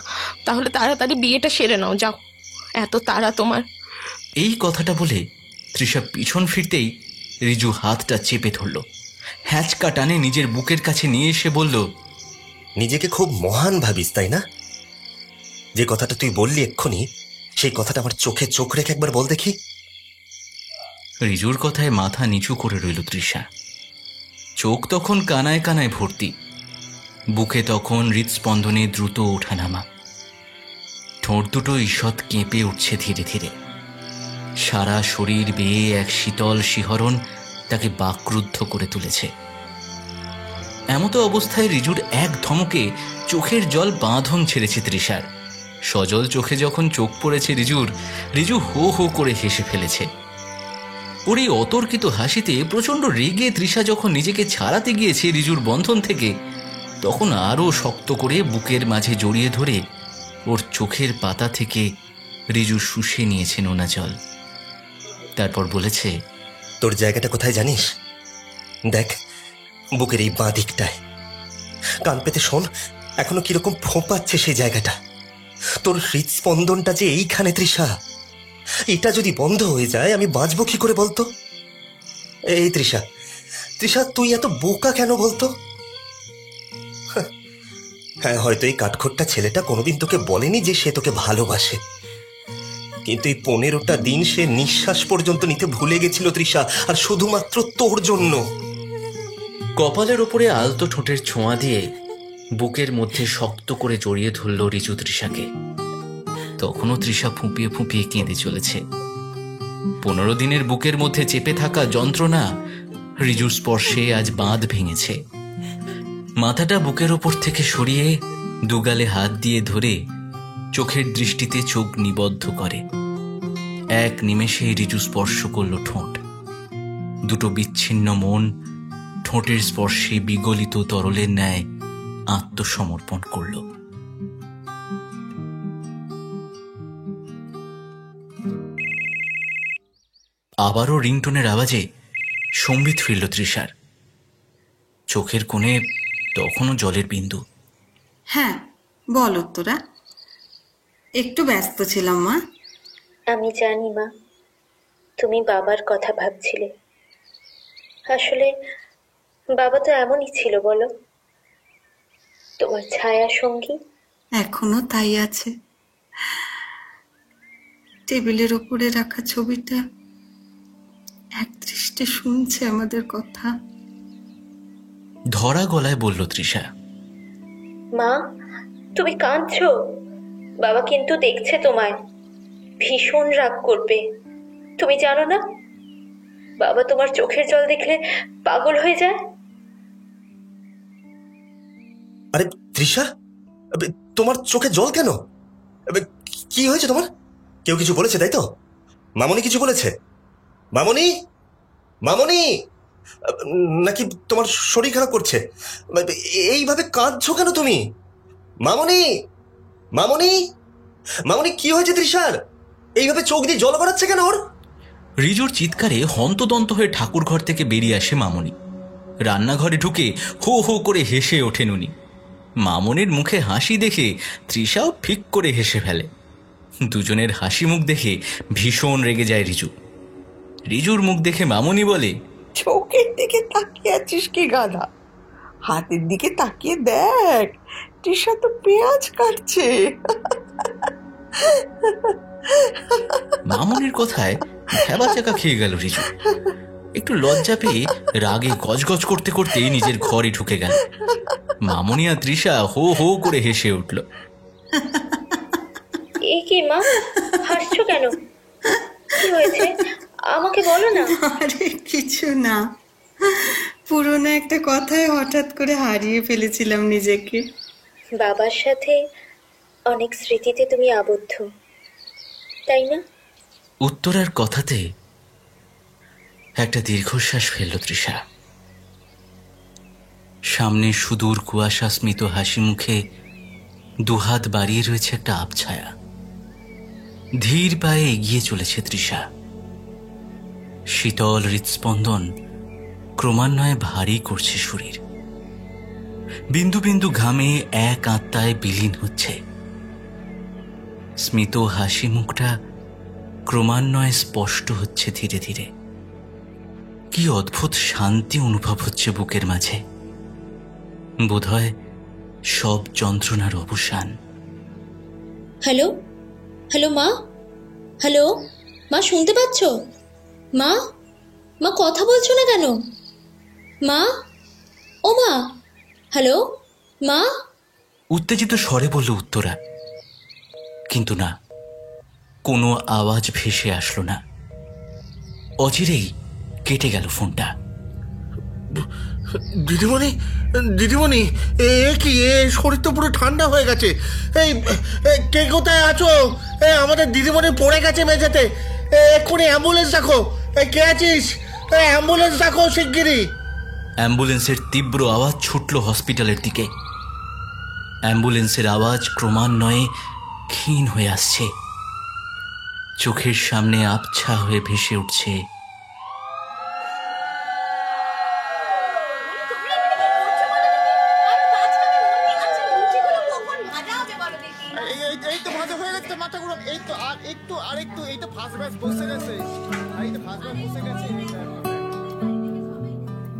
তাহলে, তাড়াতাড়ি বিয়েটা সেরে নাও, যাও। এত তাড়া তোমার? এই কথাটা বলে তৃষা পিছন ফিরতেই রিজু হাতটা চেপে ধরল। হ্যাঁচকা টানে নিজের বুকের কাছে নিয়ে এসে বলল, নিজেকে খুব মহান ভাবিস তাই না? যে কথাটা তুই বললি এক্ষুনি, সেই কথাটা আমার চোখে চোখ রেখে একবার বল দেখি। রিজুর কথায় মাথা নিচু করে রইল তৃষা। চোখ তখন কানায় কানায় ভর্তি, বুকে তখন হৃদস্পন্দনে দ্রুত ওঠানামা। ঠোঁট দুটো ঈষৎ কেঁপে উঠছে ধীরে ধীরে। সারা শরীর বেয়ে এক শীতল শিহরণ তাকে বাকরুদ্ধ করে তুলেছে। এমতো অবস্থায় রিজুর এক ধমকে চোখের জল বাঁধন ছেড়েছে তৃষার। সজল চোখে যখন চোখ পড়েছে রিজু হো হো করে হেসে ফেলেছে। ওর এই অতর্কিত হাসিতে প্রচন্ড রেগে তৃষা যখন নিজেকে ছাড়াতে গিয়েছে রিজুর বন্ধন থেকে, তখন আরো শক্ত করে বুকের মাঝে জড়িয়ে ধরে ওর চোখের পাতা থেকে রিজু শুষে নিয়েছে নোনা জল। তারপর বলেছে, তোর জায়গাটা কোথায় জানিস? দেখ, বুকের এই বাঁ দিকটায়। কান পেতে শোন, এখনো কিরকম ফোঁপাচ্ছে সেই জায়গাটা। তোর হৃদস্পন্দনটা যে এইখানে তৃষা, এটা যদি বন্ধ হয়ে যায় আমি বাঁচবো কি করে বলতো? এই তৃষা, তৃষা তুই এত বোকা কেন বলতো? হ্যাঁ, হয়তো এই কাঠখোট্টা ছেলেটা কোনোদিন তোকে বলেনি যে সে তোকে ভালোবাসে, কিন্তু এই 15টা দিন সে নিঃশ্বাস পর্যন্ত নিতে ভুলে গেছিল তৃষা, আর শুধুমাত্র তোর জন্য। কপালের ওপরে আলতো ঠোঁটের ছোঁয়া দিয়ে বুকের মধ্যে শক্ত করে জড়িয়ে ধরল রিজু তৃষাকে। তখনও তৃষা ফুঁপিয়ে ফুঁপিয়ে কেঁদে চলেছে। 15 দিনের বুকের মধ্যে চেপে থাকা যন্ত্রণা রিজুর স্পর্শে আজ বাঁধ ভেঙেছে। মাথাটা বুকের ওপর থেকে সরিয়ে দুগালে হাত দিয়ে ধরে চোখের দৃষ্টিতে চোখ নিবদ্ধ করে। এক নিমেষে রিজু স্পর্শ করল ঠোঁট। দুটো বিচ্ছিন্ন মন ঠোঁটের স্পর্শে বিগলিত তরলের ন্যায় আত্মসমর্পণ করল। আবারও রিংটোনের আওয়াজে সম্বিত ফিরল তৃষার। চোখের কোণে তখনও জলের বিন্দু। হ্যাঁ বলো তোরা, একটু ব্যস্ত ছিলাম মা। আমি জানি মা, তুমি বাবার কথা ভাবছিলে। আসলে বাবা তো এমনই ছিল বলো, তোমার ছায়া সঙ্গী। এখনো তাই আছে। টেবিলের ওপরে রাখা ছবিটা এক দৃষ্টে শুনছে আমাদের কথা। ধরা গলায় বলল তৃষা, মা তুমি কাঁদছো, বাবা কিন্তু দেখছে তোমায়, ভীষণ রাগ করবে। তুমি জানো না, বাবা তোমার চোখের জল দেখলে পাগল হয়ে যায়। আরে তৃষা, তোমার চোখে জল কেন? কি হয়েছে তোমার? কেউ কিছু বলেছে তাই তো? মামনি কিছু বলেছে? মামনি, মামনি, নাকি তোমার শরীর খারাপ করছে? এইভাবে কাঁদছো কেন তুমি? মামনি, মামনি, মামনি, কি হয়েছে তৃষার? এইভাবে চোখ দিয়ে জল গড়াচ্ছে কেন ওর? রিজুর চিৎকারে হন্তদন্ত হয়ে ঠাকুর ঘর থেকে বেরিয়ে আসে মামনি। রান্নাঘরে ঢুকে হো হো করে হেসে ওঠেন উনি। মামনির মুখে হাসি দেখে তৃষাও ঠিক করে হেসে ফেলে। দুজনের হাসি মুখ দেখে ভীষণ রেগে যায় রিজু। রিজুর মুখ দেখে মামনি বলে, চোখের দিকে তাকিয়ে আছিস কি গাধা? হাতের দিকে তাকিয়ে দেখ, তৃষা তো পেঁয়াজ কাটছে। মামনির কথায় ভেবা চাকা খেয়ে গেল রিজু। একটু লজ্জা পেয়ে রাগে গজগজ করতে করতে নিজের ঘরে ঢুকে গেল। মামনি আর তৃষা হো হো করে হেসে উঠল। এ কি মা, হাসছো কেন? কি হয়েছে আমাকে বলো না। আরে কিছু না, পুরোনো একটা কথায় হঠাৎ করে হারিয়ে ফেলেছিলাম নিজেকে। বাবার সাথে অনেক স্মৃতিতে তুমি আবদ্ধ, তাই না? উত্তরার কথাতে একটা দীর্ঘশ্বাস ফেলল তৃষা। সামনে সুদূর কুয়াশা স্মিত হাসি মুখে দুহাত বাড়িয়ে রয়েছে একটা আবছায়া। ধীর পায়ে এগিয়ে চলেছে তৃষা। শীতল হৃৎস্পন্দন ক্রমান্বয়ে ভারী করছে শরীর। বিন্দু বিন্দু ঘামে এক আত্মায় বিলীন হচ্ছে। স্মিত হাসি মুখটা ক্রমান্বয়ে স্পষ্ট হচ্ছে ধীরে ধীরে। কি অদ্ভুত শান্তি অনুভব হচ্ছে বুকের মাঝে। বোধহয় সব যন্ত্রণার অবসান। হ্যালো হ্যালো মা, হ্যালো মা, শুনতে পাচ্ছ? মা, মা কথা বলছো না কেন? মা, ও মা, হ্যালো মা। উত্তেজিত স্বরে বলল উত্তরা, কিন্তু না, কোনো আওয়াজ ভেসে আসলো না। অচিরেই কেটে গেল ফোনটা। দিদিমণি, দিদিমণি, এ কি, এ শরীর তো পুরো ঠান্ডা হয়ে গেছে। এই কে কোথায় আছো? আমাদের দিদিমণি পড়ে গেছে মেঝেতে, এক্ষুনি অ্যাম্বুলেন্স ডাকো। কে আছিস? অ্যাম্বুলেন্স ডাকো শিগগিরই। অ্যাম্বুলেন্সের তীব্র আওয়াজ ছুটল হসপিটালের দিকে। অ্যাম্বুলেন্সের আওয়াজ ক্রমান্বয়ে ক্ষীণ হয়ে আসছে, চোখের সামনে আবছা হয়ে ভেসে উঠছে।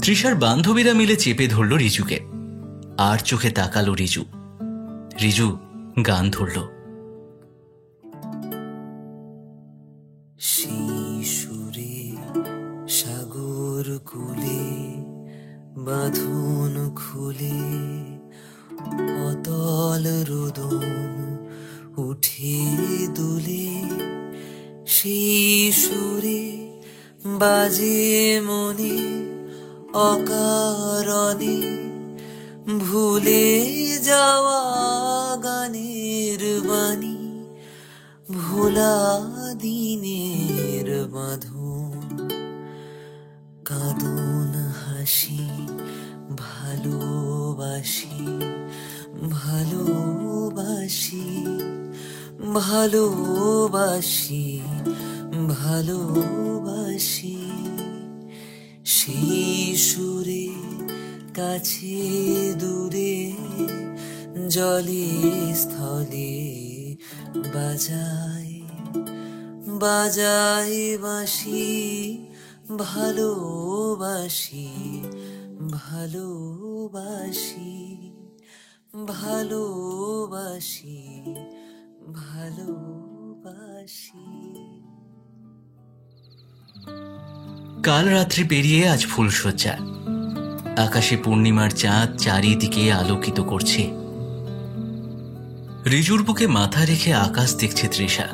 তৃষার বান্ধবীরা মিলে চেপে ধরল রিজুকে, আর চোখে তাকালো রিজু। রিজু গান ধরল। শিশুরে সাগর কুলে বাঁধন খুলে অতল রোদন উঠে দুলে, শিশুরে বাজে মনে অকারণে ভুলে যাওয়া গানের বাণী, ভোলা দিনের বাঁধন, কাঁদন হাসি ভালোবাসি ভালোবাসি ভালোবাসি ভালোবাসি, সেই সুরে কাছে দূরে জলে স্থলে বাজায় বাজায় বাঁশি, ভালোবাসি ভালোবাসি ভালোবাসি ভালোবাসি। কাল রাত্রি পেরিয়ে আজ ফুলশয্যা। আকাশে পূর্ণিমার চাঁদ চারিদিকে আলোকিত করছে। রিজুর বুকে মাথা রেখে আকাশ দেখছে তৃষা।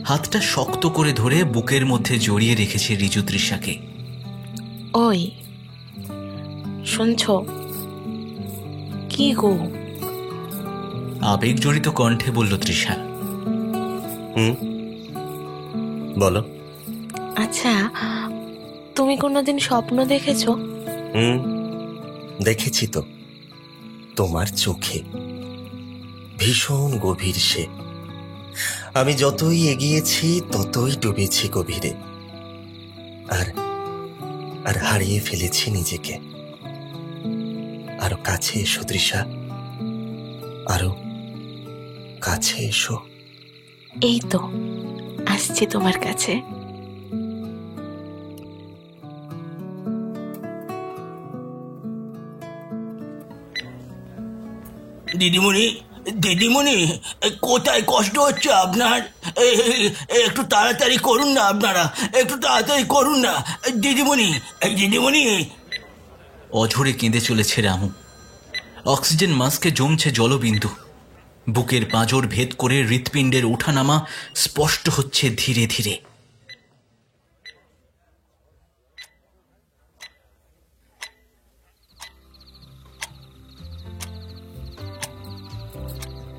হাতটা শক্ত করে ধরে বুকের মধ্যে জড়িয়ে রেখেছে রিজু তৃষাকে। ওই শুনছো? কি গো? আবেগ জড়িত কণ্ঠে বলল তৃষা। বলো। আচ্ছা, তুমি কোনোদিন স্বপ্ন দেখেছো? দেখেছি তো, তোমার চোখে ভীষণ গভীর সে। আমি যতই এগিয়েছি ততই ডুবেছি গভীরে, আর আর হারিয়ে ফেলেছি নিজেকে। আরো কাছে এসো তৃষা, আরো কাছে এসো। এই তো আসছি তোমার কাছে। দিদিমণি, দিদিমণি, কোথায় কষ্ট হচ্ছে আপনার? একটু তাড়াতাড়ি করুন না, আপনারা একটু তাড়াতাড়ি করুন না দিদিমণি। দিদিমণি। অঝরে কেঁদে চলেছে রামু। অক্সিজেন মাস্কে জমছে জলবিন্দু। বুকের পাঁজর ভেদ করে হৃৎপিণ্ডের ওঠানামা স্পষ্ট হচ্ছে ধীরে ধীরে।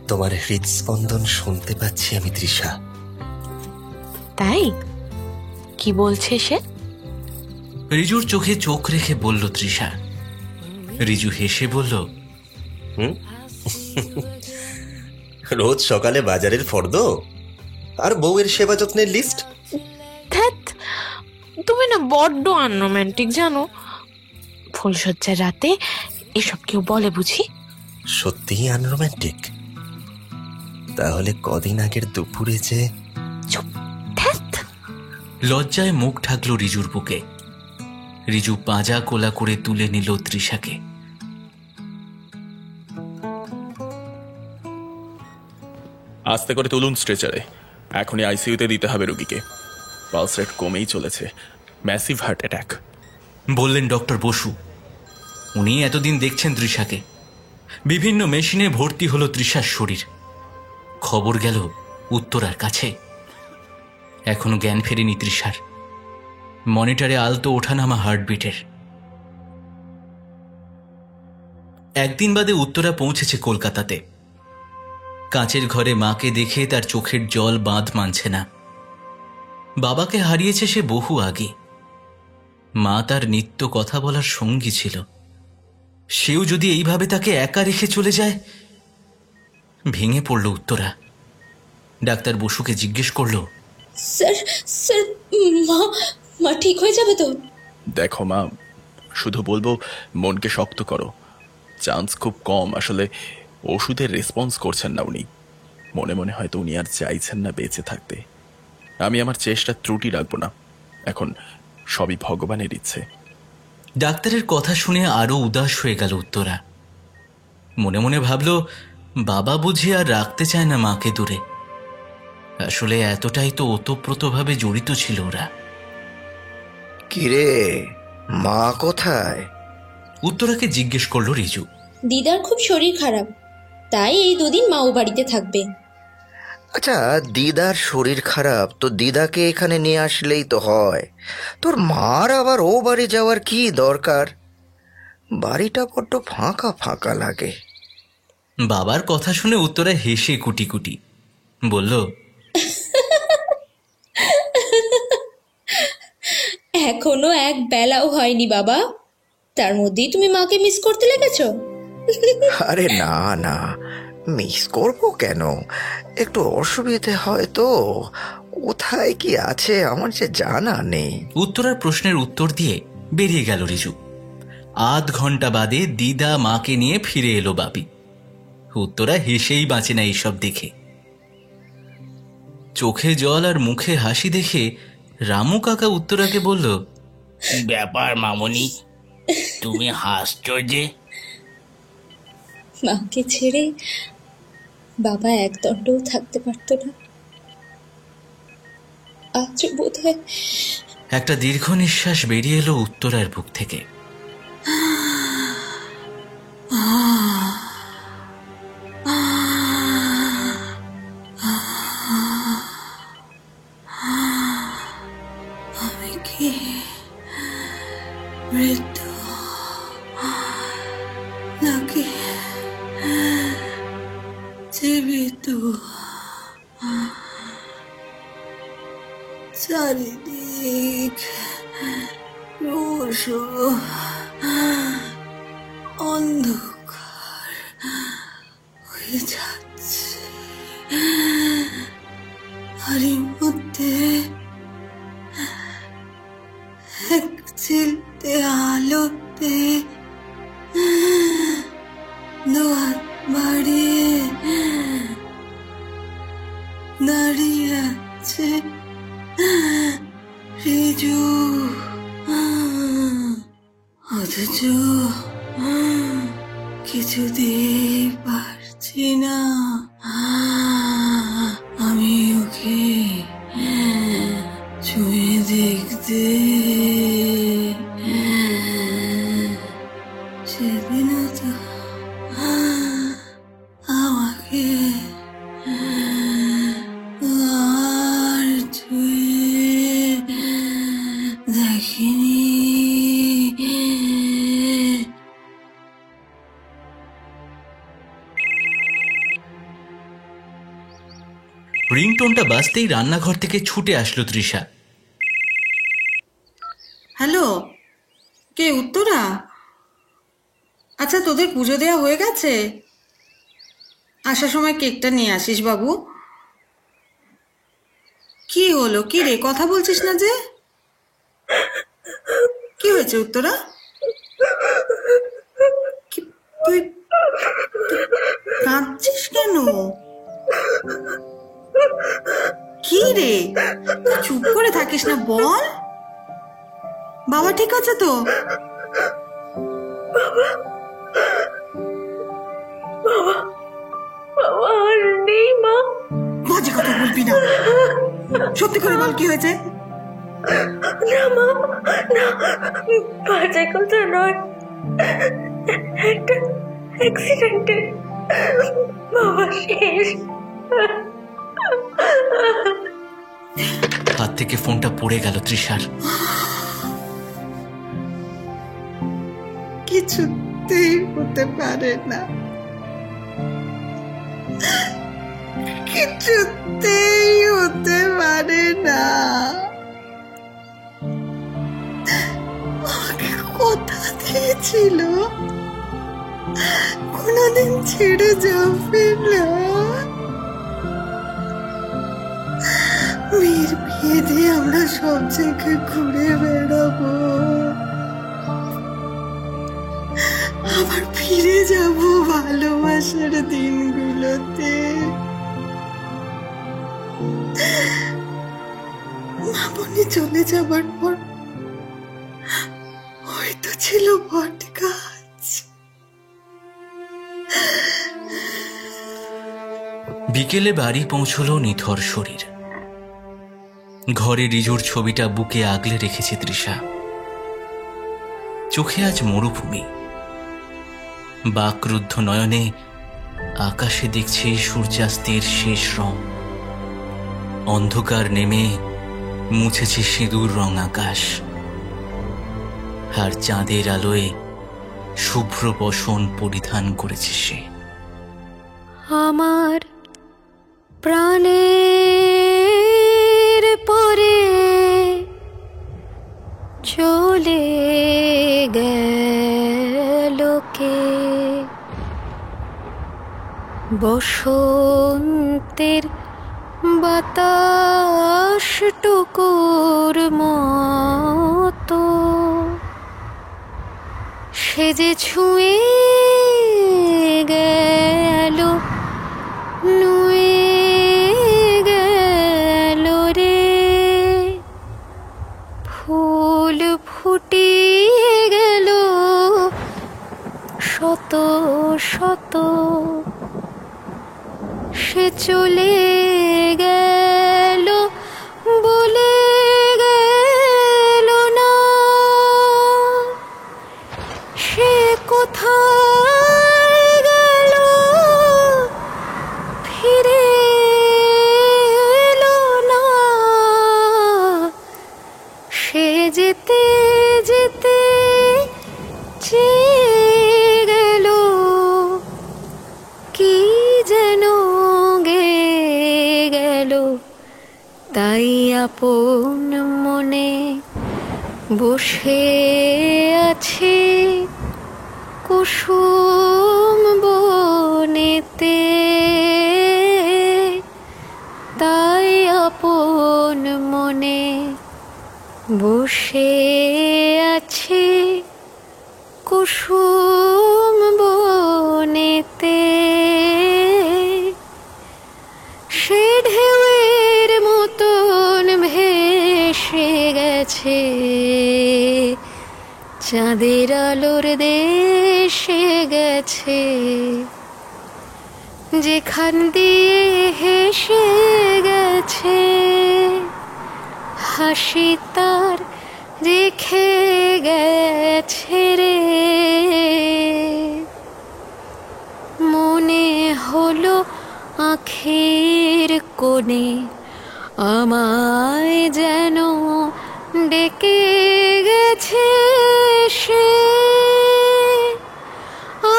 তোমার হৃদস্পন্দন শুনতে পাচ্ছি আমি তৃষা। তাই? কি বলছে সে? রিজুর চোখে চোখ রেখে বলল তৃষা। রিজু হেসে বলল, রোজ সকালে বাজারের ফর্দ আর বউয়ের সেবা যত্নের লিস্ট। তুমি না বড্ড আনরোম্যান্টিক জানো। ফুলশয্যার রাতে এসব কেউ বলে বুঝি? সত্যিই আনরোম্যান্টিক? তাহলে কদিন আগের দুপুরে যে। লজ্জায় মুখ ঢাকল রিজুর বুকে। রিজু পাঁজা কোলা করে তুলে নিল তৃষাকে। আস্তে করে তুলুন স্ট্রেচারে, এখনই আইসিইউতে দিতে হবে রোগীকে। পালস রেট কমেই চলেছে, ম্যাসিভ হার্ট অ্যাটাক বললেন ডক্টর বসু। উনি এতদিন দেখছেন তৃষাকে। বিভিন্ন মেশিনে ভর্তি হলো তৃষার শরীর। খবর গেল উত্তরার কাছে। এখনো জ্ঞান ফেরেনি তৃষার। মনিটরে আলতো ওঠানামা হার্টবিটের। একদিন বাদে উত্তরা পৌঁছেছে কলকাতাতে। কাঁচের ঘরে মাকে দেখে তার চোখের জল বাঁধ মানছে না। বাবাকে হারিয়েছে সে বহু আগে। মা তার নিত্য কথা বলার সঙ্গী ছিল, সেও যদি এইভাবে তাকে একা রেখে চলে যায়। ভেঙে পড়ল উত্তরা। ডাক্তার বসুকে জিজ্ঞেস করলো, স্যার স্যার মা মা ঠিক হয়ে যাবে তো? দেখো মা, শুধু বলবো মনকে শক্ত করো, চান্স খুব কম। আসলে ওষুধের রেসপন্স করছেন না উনি, মনে মনে হয়তো উনি আর চাইছেন না বেঁচে থাকতে। আমি আমার চেষ্টা ত্রুটি রাখবো না, এখন সবই ভগবানের ইচ্ছে। ডাক্তারের কথা শুনে আরো উদাস হয়ে গেল উত্তরা। মনে মনে ভাবল, বাবা বুঝি আর রাখতে চায় না মাকে দূরে। আসলে এতটাই তো ওতপ্রোতভাবে জড়িত ছিল ওরা। কিরে, মা কোথায়? উত্তরাকে জিজ্ঞেস করলো রিজু। দিদার খুব শরীর খারাপ, তাই এই দুদিন মা ও বাড়িতে থাকবে। আচ্ছা, দিদার শরীর খারাপ তো দিদাকে এখানে নিয়ে আসলেই তো হয়। তোর মার আবার ও বাড়ি যাওয়ার কি দরকার? বাড়িটা বড্ড ফাঁকা ফাঁকা লাগে। বাবার কথা শুনে উত্তরা হেসে কুটি কুটি বলল, এখনো এক বেলাও হয়নি বাবা, তার মধ্যেই তুমি মাকে মিস করতে লেগেছো? আরে না না, মিস করবো কেন? একটু অসুবিধে হয় তো। কোথায় কি আছে আমার যে জানা নেই। উত্তরার প্রশ্নের উত্তর দিয়ে বেরিয়ে গেল রিজু। আধ ঘন্টা বাদে দিদা মাকে নিয়ে ফিরে এলো বাপি। উত্তরা হেসেই বাঁচে না এইসব দেখে। চোখে জল আর মুখে হাসি দেখে রামু কাকা উত্তরাকে বলল, ব্যাপার মামনি, তুমি হাসছো যে? মাকে ছেড়ে বাবা এক দণ্ডও থাকতে পারতো না। আজ বোধহয় একটা দীর্ঘ নিঃশ্বাস বেরিয়ে এলো উত্তরার বুক থেকে। আমি কি মৃত্যু নাকি জীবিত? চারিদিক শুধু অন্ধকার হয়ে যাচ্ছে, আর এর মধ্যে এক চিলতে আলোতে দুহাত বাড়িয়ে দাঁড়িয়ে আছে রিজু। অথচ কিছুতেই পারছি না আমি ওকে ছুঁয়ে দেখতে। সেদিনও তো আমাকে আর ছুঁয়ে দেখিনি। রিংটোনটা বাজতেই রান্নাঘর থেকে ছুটে আসলো তৃষা। হ্যালো, কে? উত্তরা? আচ্ছা, তোদের পুজো দেওয়া হয়ে গেছে? আসার সময় কেকটা নিয়ে আসিস বাবু। কি হলো? কি রে, কথা বলছিস না যে? কি হয়েছে উত্তরা? তুই কাঁদছিস কেন? কি রে, চুপ করে থাকিস না, বল। বাবা ঠিক আছে তো? বাবা আর নেই মা। বাজে কথা বলবি না, সত্যি করে বল কি হয়েছে। না মা, না, বাজে কথা নয়, একটা অ্যাক্সিডেন্টে বাবা শেষ। হাত থেকে ফোনটা পড়ে গেল তৃষার। কিছুতেই হতে পারে না, কিছুতেই হতে পারে না। ছিল, কোনদিন ছেড়ে যাবে না। মেয়ের বিয়ে দিয়ে আমরা সব জায়গায় ঘুরে বেড়াবো, আবার ফিরে যাব ভালোবাসার দিনগুলোতে। মামনি চলে যাবার পর হয়তো ছিল বট গাছ। বিকেলে বাড়ি পৌঁছলো নিথর শরীর। ঘরে রিজুর ছবিটা বুকে আগলে রেখেছে তৃষা। চোখে আজ মরুভূমি, বাকরুদ্ধ নয়নে আকাশে দেখছে সূর্যাস্তের শেষ রং। অন্ধকার নেমে মুছেছে সিঁদুর রং আকাশ, আর চাঁদের আলোয় শুভ্র বসন পরিধান করেছে সে। আমার প্রাণের পরে চলে গেল কে, বসন্তের বাতাস টুকুর মতো সে যে ছুঁয়ে গেল, নুয়ে গেল রে। ফুল ফুটিয়ে গেল শত শত, সে চলে গেল বলে গেল না। সে কোথায় গেল ফিরে এলো না। সে যেতে যেতে চেয়ে গেল, কি যেন গেয়ে গেল। তাই আপন মনে বসে আছি কুসুম বনেতে, তাই আপন মনে বসে আছি কুসুম বনেতে। সে ঢেউয়ের মতন ভেসে গেছে চাঁদের আলোর দেশে গেছে, যেখান দিয়ে হেসে গেছে হাসি তার রেখে গেছে রে। মনে হলো আঁখের কোণে আমায় যেন ডেকে গেছে সে।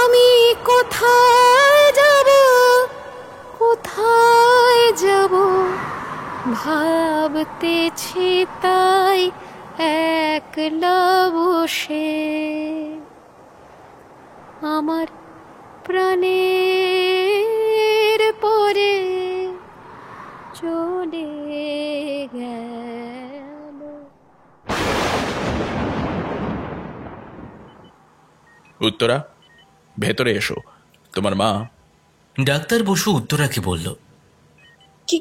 আমি কোথায় যাব, কোথায় যাব ভাবতেছি তাই একলা বসে। আমার প্রাণের পরে চলে গেল। উত্তরা, ভেতরে এসো, তোমার মা। ডাক্তার বসু উত্তরাকে বলল, কি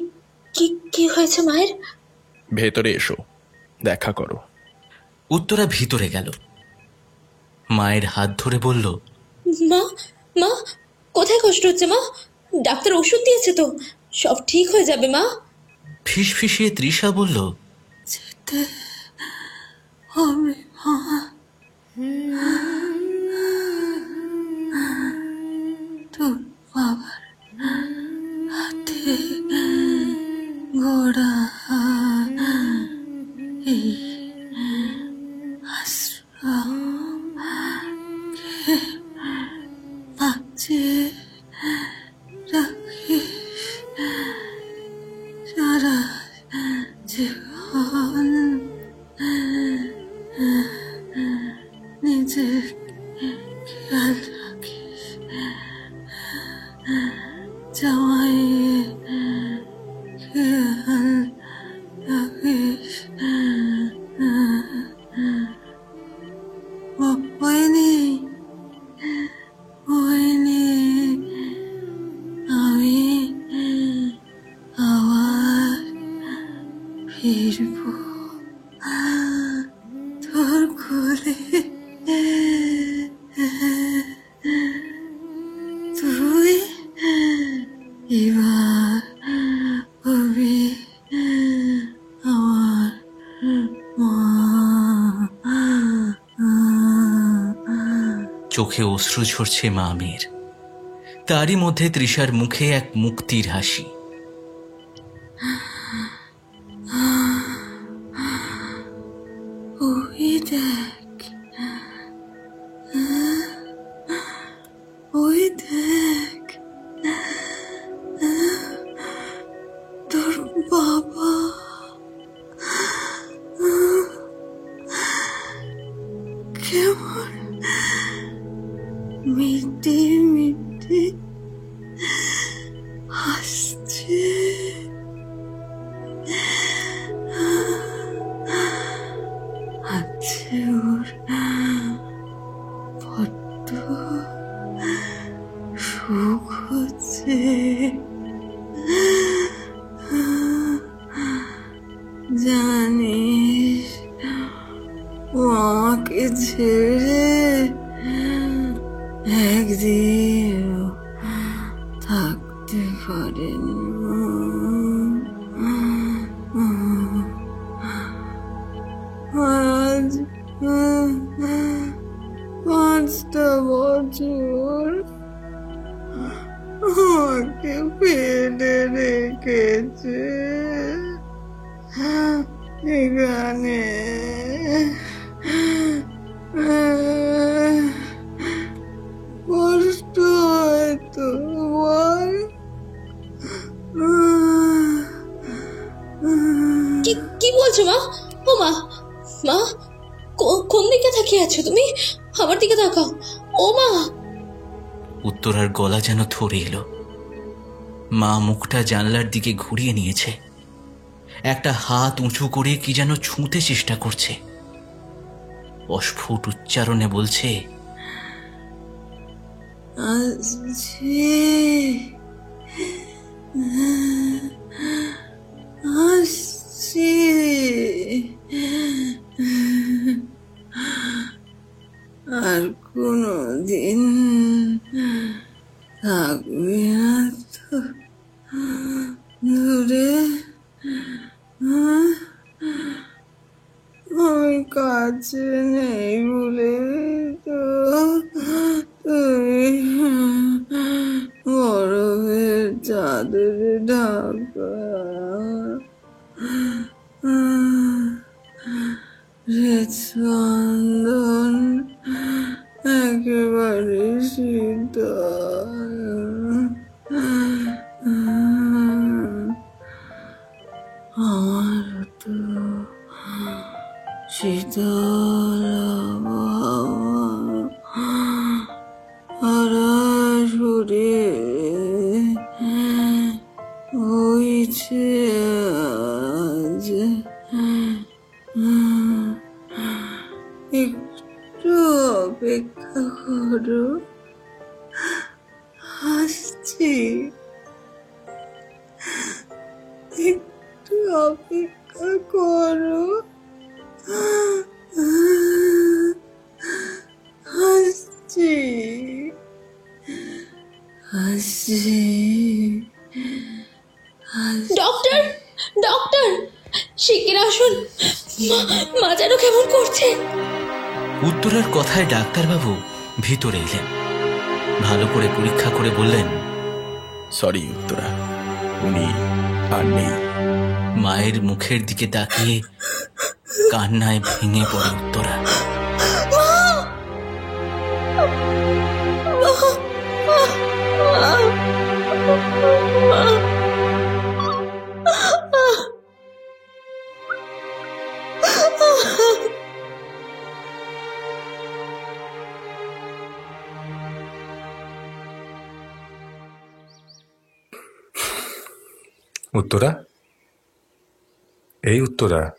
কি কি হয়েছে মায়ের? ভেতরে এসো, দেখা করো। উত্তরা ভিতরে গেল, মায়ের হাত ধরে বলল, মা, মা কোথায় কষ্ট হচ্ছে মা? ডাক্তার ওষুধ দিয়েছে তো, সব ঠিক হয়ে যাবে মা। ফিসফিসিয়ে তৃষা বলল, যেতে হবে মা। তোর বাবার হাতে গোড়া এই আশ্রমকে বাঁচিয়ে রাখিস সারা জীবন। নিজের খেয়াল রাখিস। জামাই খেয়াল রাখিস। হয়নি হয়নি, আমি আবার ফিরবো তোর কোলে। তুই এবার হবি আমার মা। চোখে অশ্রু ঝরছে মা মেয়ের। তারই মধ্যে তৃষার মুখে এক মুক্তির হাসি। ওই দেখ, ওই দেখ তোর বাবা। কেমন মিটি মিটি হাসছে। আছে ওর বড্ড সুখ হচ্ছে। জানিস ও আমাকে ছেড়ে একদিন থাকতে পারেনি। আজ 5টা বছর আমাকে ফেলে রেখেছে এখানে। কষ্ট হয়তো বল। কি বলছো মা? ও মা, মা কোন দিকে তাকিয়ে আছো তুমি? আমার দিকে তাকাও। ও মা। উত্তরার গলা যেন থরে এলো। মা মুখটা জানলার দিকে ঘুরিয়ে নিয়েছে। একটা হাত উঁচু করে কি যেন ছুঁতে চেষ্টা করছে। অস্ফুট উচ্চারণে বলছে, আসছি আসছি। আর কোনদিন থাকবি না তো দূরে? আমি কাছে নেই বলে তো তুই বরফের চাদরে ঢাকা। হৃদস্পন্দন একেবারে শীতল। আমার তো শীতল সারা শরীরে বইছে আজ। একটু অপেক্ষা করো, আসছি। একটু অপেক্ষা করো, আসছি আসছি। ডক্টর, ডক্টর, শিগগির আসুন। মা যেন কেমন করছে। উত্তরার কথায় ডাক্তারবাবু ভিতরে এলেন। ভালো করে পরীক্ষা করে বললেন, সরি উত্তরা, উনি আর নেই। মায়ের মুখের দিকে তাকিয়ে কান্নায় ভেঙে পড়ে উত্তরা। উত্তরা, এই উত্তরা,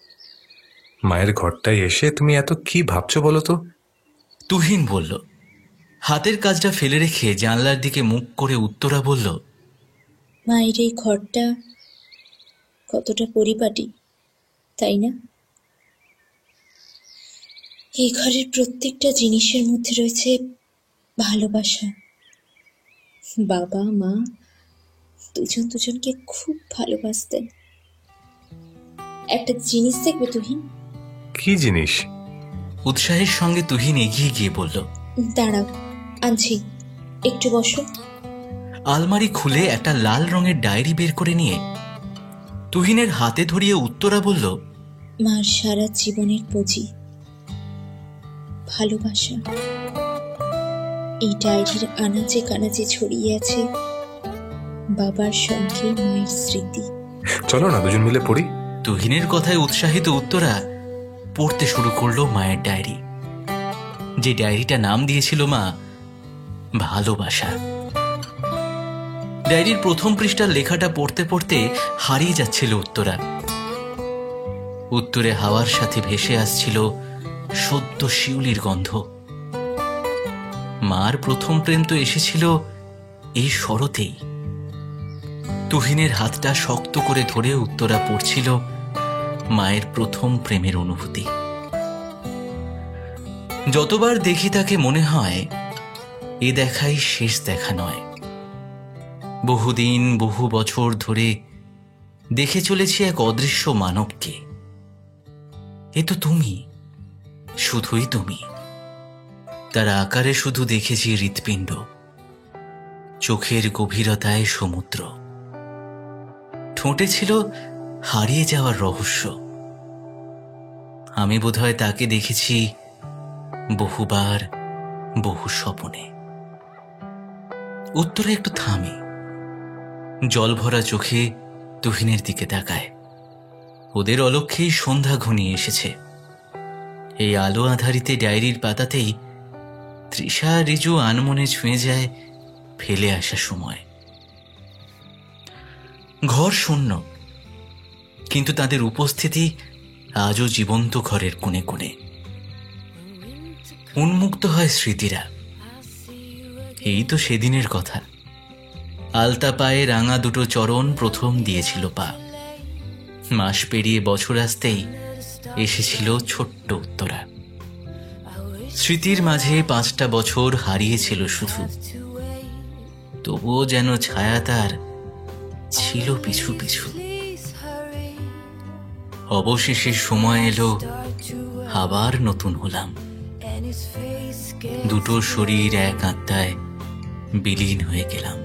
মায়ের ঘরটায় এসে তুমি এত কি ভাবছো বলো তো? তুহিন বলল। হাতের কাজটা ফেলে রেখে জানলার দিকে মুখ করে উত্তরা বলল, মায়ের এই ঘরটা কতটা পরিপাটি, তাই না? এই ঘরের প্রত্যেকটা জিনিসের মধ্যে রয়েছে ভালোবাসা। বাবা মা দুজন দুজনকে খুব ভালোবাসতেন। একটা জিনিস দেখবে তুহিন? কি জিনিস? উৎসাহের সঙ্গে তুহিন এগিয়ে গিয়ে বলল। দাঁড়াও, আনছি, একটু বসো। আলমারি খুলে একটা লাল রঙের ডায়েরি বের করে নিয়ে তুহিনের হাতে ধরিয়ে উত্তরা বলল, মার সারা জীবনের পুঁজি ভালোবাসা। এই ডায়েরির আনাচে কানাচে ছড়িয়ে আছে বাবার সঙ্গে মায়ের স্মৃতি। চলো না দুজন মিলে পড়ি। তুহিনের কথায় উৎসাহিত উত্তরা পড়তে শুরু করলো মায়ের ডায়েরি, যে ডায়েরিটা নাম দিয়েছিল মা ভালোবাসা। ডায়েরির প্রথম পৃষ্ঠার লেখাটা পড়তে পড়তে হারিয়ে যাচ্ছিল উত্তরা। উত্তরে হাওয়ার সাথে ভেসে আসছিল সদ্য শিউলির গন্ধ। মার প্রথম প্রেম তো এসেছিল এই শরতেই। তুহিনের হাতটা শক্ত করে ধরে উত্তরা পড়ছিল মায়ের প্রথম প্রেমের অনুভূতি। যতবার দেখি তাকে মনে হয় এ দেখাই শেষ দেখা নয়। বহুদিন বহু বছর ধরে দেখে চলেছি এক অদৃশ্য মানবকে। এ তো তুমি, শুধুই তুমি। তার আকারে শুধু দেখেছি হৃৎপিণ্ড, চোখের গভীরতায় সমুদ্র, ঠোঁটে ছিল হারিয়ে যাওয়ার রহস্য। আমি বোধহয় তাকে দেখেছি বহুবার, বহু স্বপনে। উত্তরে একটু থামে, জল ভরা চোখে তুহিনের দিকে তাকায়। ওদের অলক্ষ্যেই সন্ধ্যা ঘনিয়ে এসেছে। এই আলো আধারিতে ডায়েরির পাতাতেই তৃষা রিজু আনমনে ছুঁয়ে যায় ফেলে আসা সময়। ঘর শূন্য, কিন্তু তাদের উপস্থিতি আজও জীবন্ত ঘরের কোণে কোণে। উন্মুক্ত হয় স্মৃতিরা। এই তো সেদিনের কথা। আলতা পায়ে রাঙা দুটো চরণ প্রথম দিয়েছিল পা। মাস পেরিয়ে বছর আসতেই এসেছিল ছোট্ট উত্তরা। স্মৃতির মাঝে 5টা বছর হারিয়েছিল শুধু, তবুও যেন ছায়া তার ছিল পিছু পিছু। অবশেষে সময় এলো, আবার নতুন হলাম। দুটো শরীর এক আত্মায় বিলীন হয়ে গেলাম।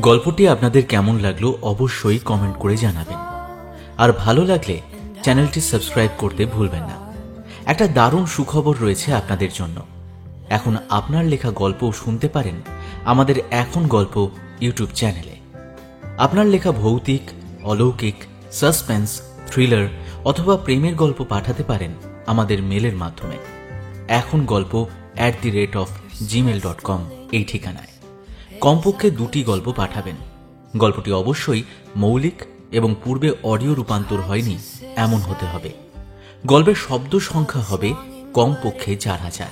গল্পটি আপনাদের কেমন লাগলো অবশ্যই কমেন্ট করে জানাবেন। আর ভালো লাগলে চ্যানেলটি সাবস্ক্রাইব করতে ভুলবেন না। একটা দারুণ সুখবর রয়েছে আপনাদের জন্য। এখন আপনার লেখা গল্পও শুনতে পারেন আমাদের এখন গল্প ইউটিউব চ্যানেলে। আপনার লেখা ভৌতিক, অলৌকিক, সাসপেন্স, থ্রিলার অথবা প্রেমের গল্প পাঠাতে পারেন আমাদের মেলের মাধ্যমে ekhongolpo@gmail.com এই ঠিকানায়। কমপক্ষে 2টি গল্প পাঠাবেন। গল্পটি অবশ্যই মৌলিক এবং পূর্বে অডিও রূপান্তর হয়নি এমন হতে হবে। গল্পের শব্দ সংখ্যা হবে কমপক্ষে 4000।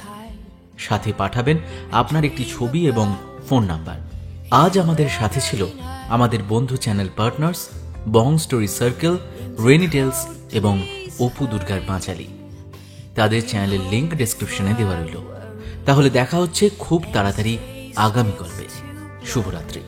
সাথে পাঠাবেন আপনার একটি ছবি এবং ফোন নাম্বার। আজ আমাদের সাথে ছিল আমাদের বন্ধু চ্যানেল পার্টনার্স বং স্টোরি সার্কেল, রেনি টেলস এবং অপু দুর্গার পাঁচালী। তাদের চ্যানেলের লিংক ডেসক্রিপশনে দেওয়া রইল। তাহলে দেখা হচ্ছে খুব তাড়াতাড়ি আগামী গল্পে। শুভরাত্রি।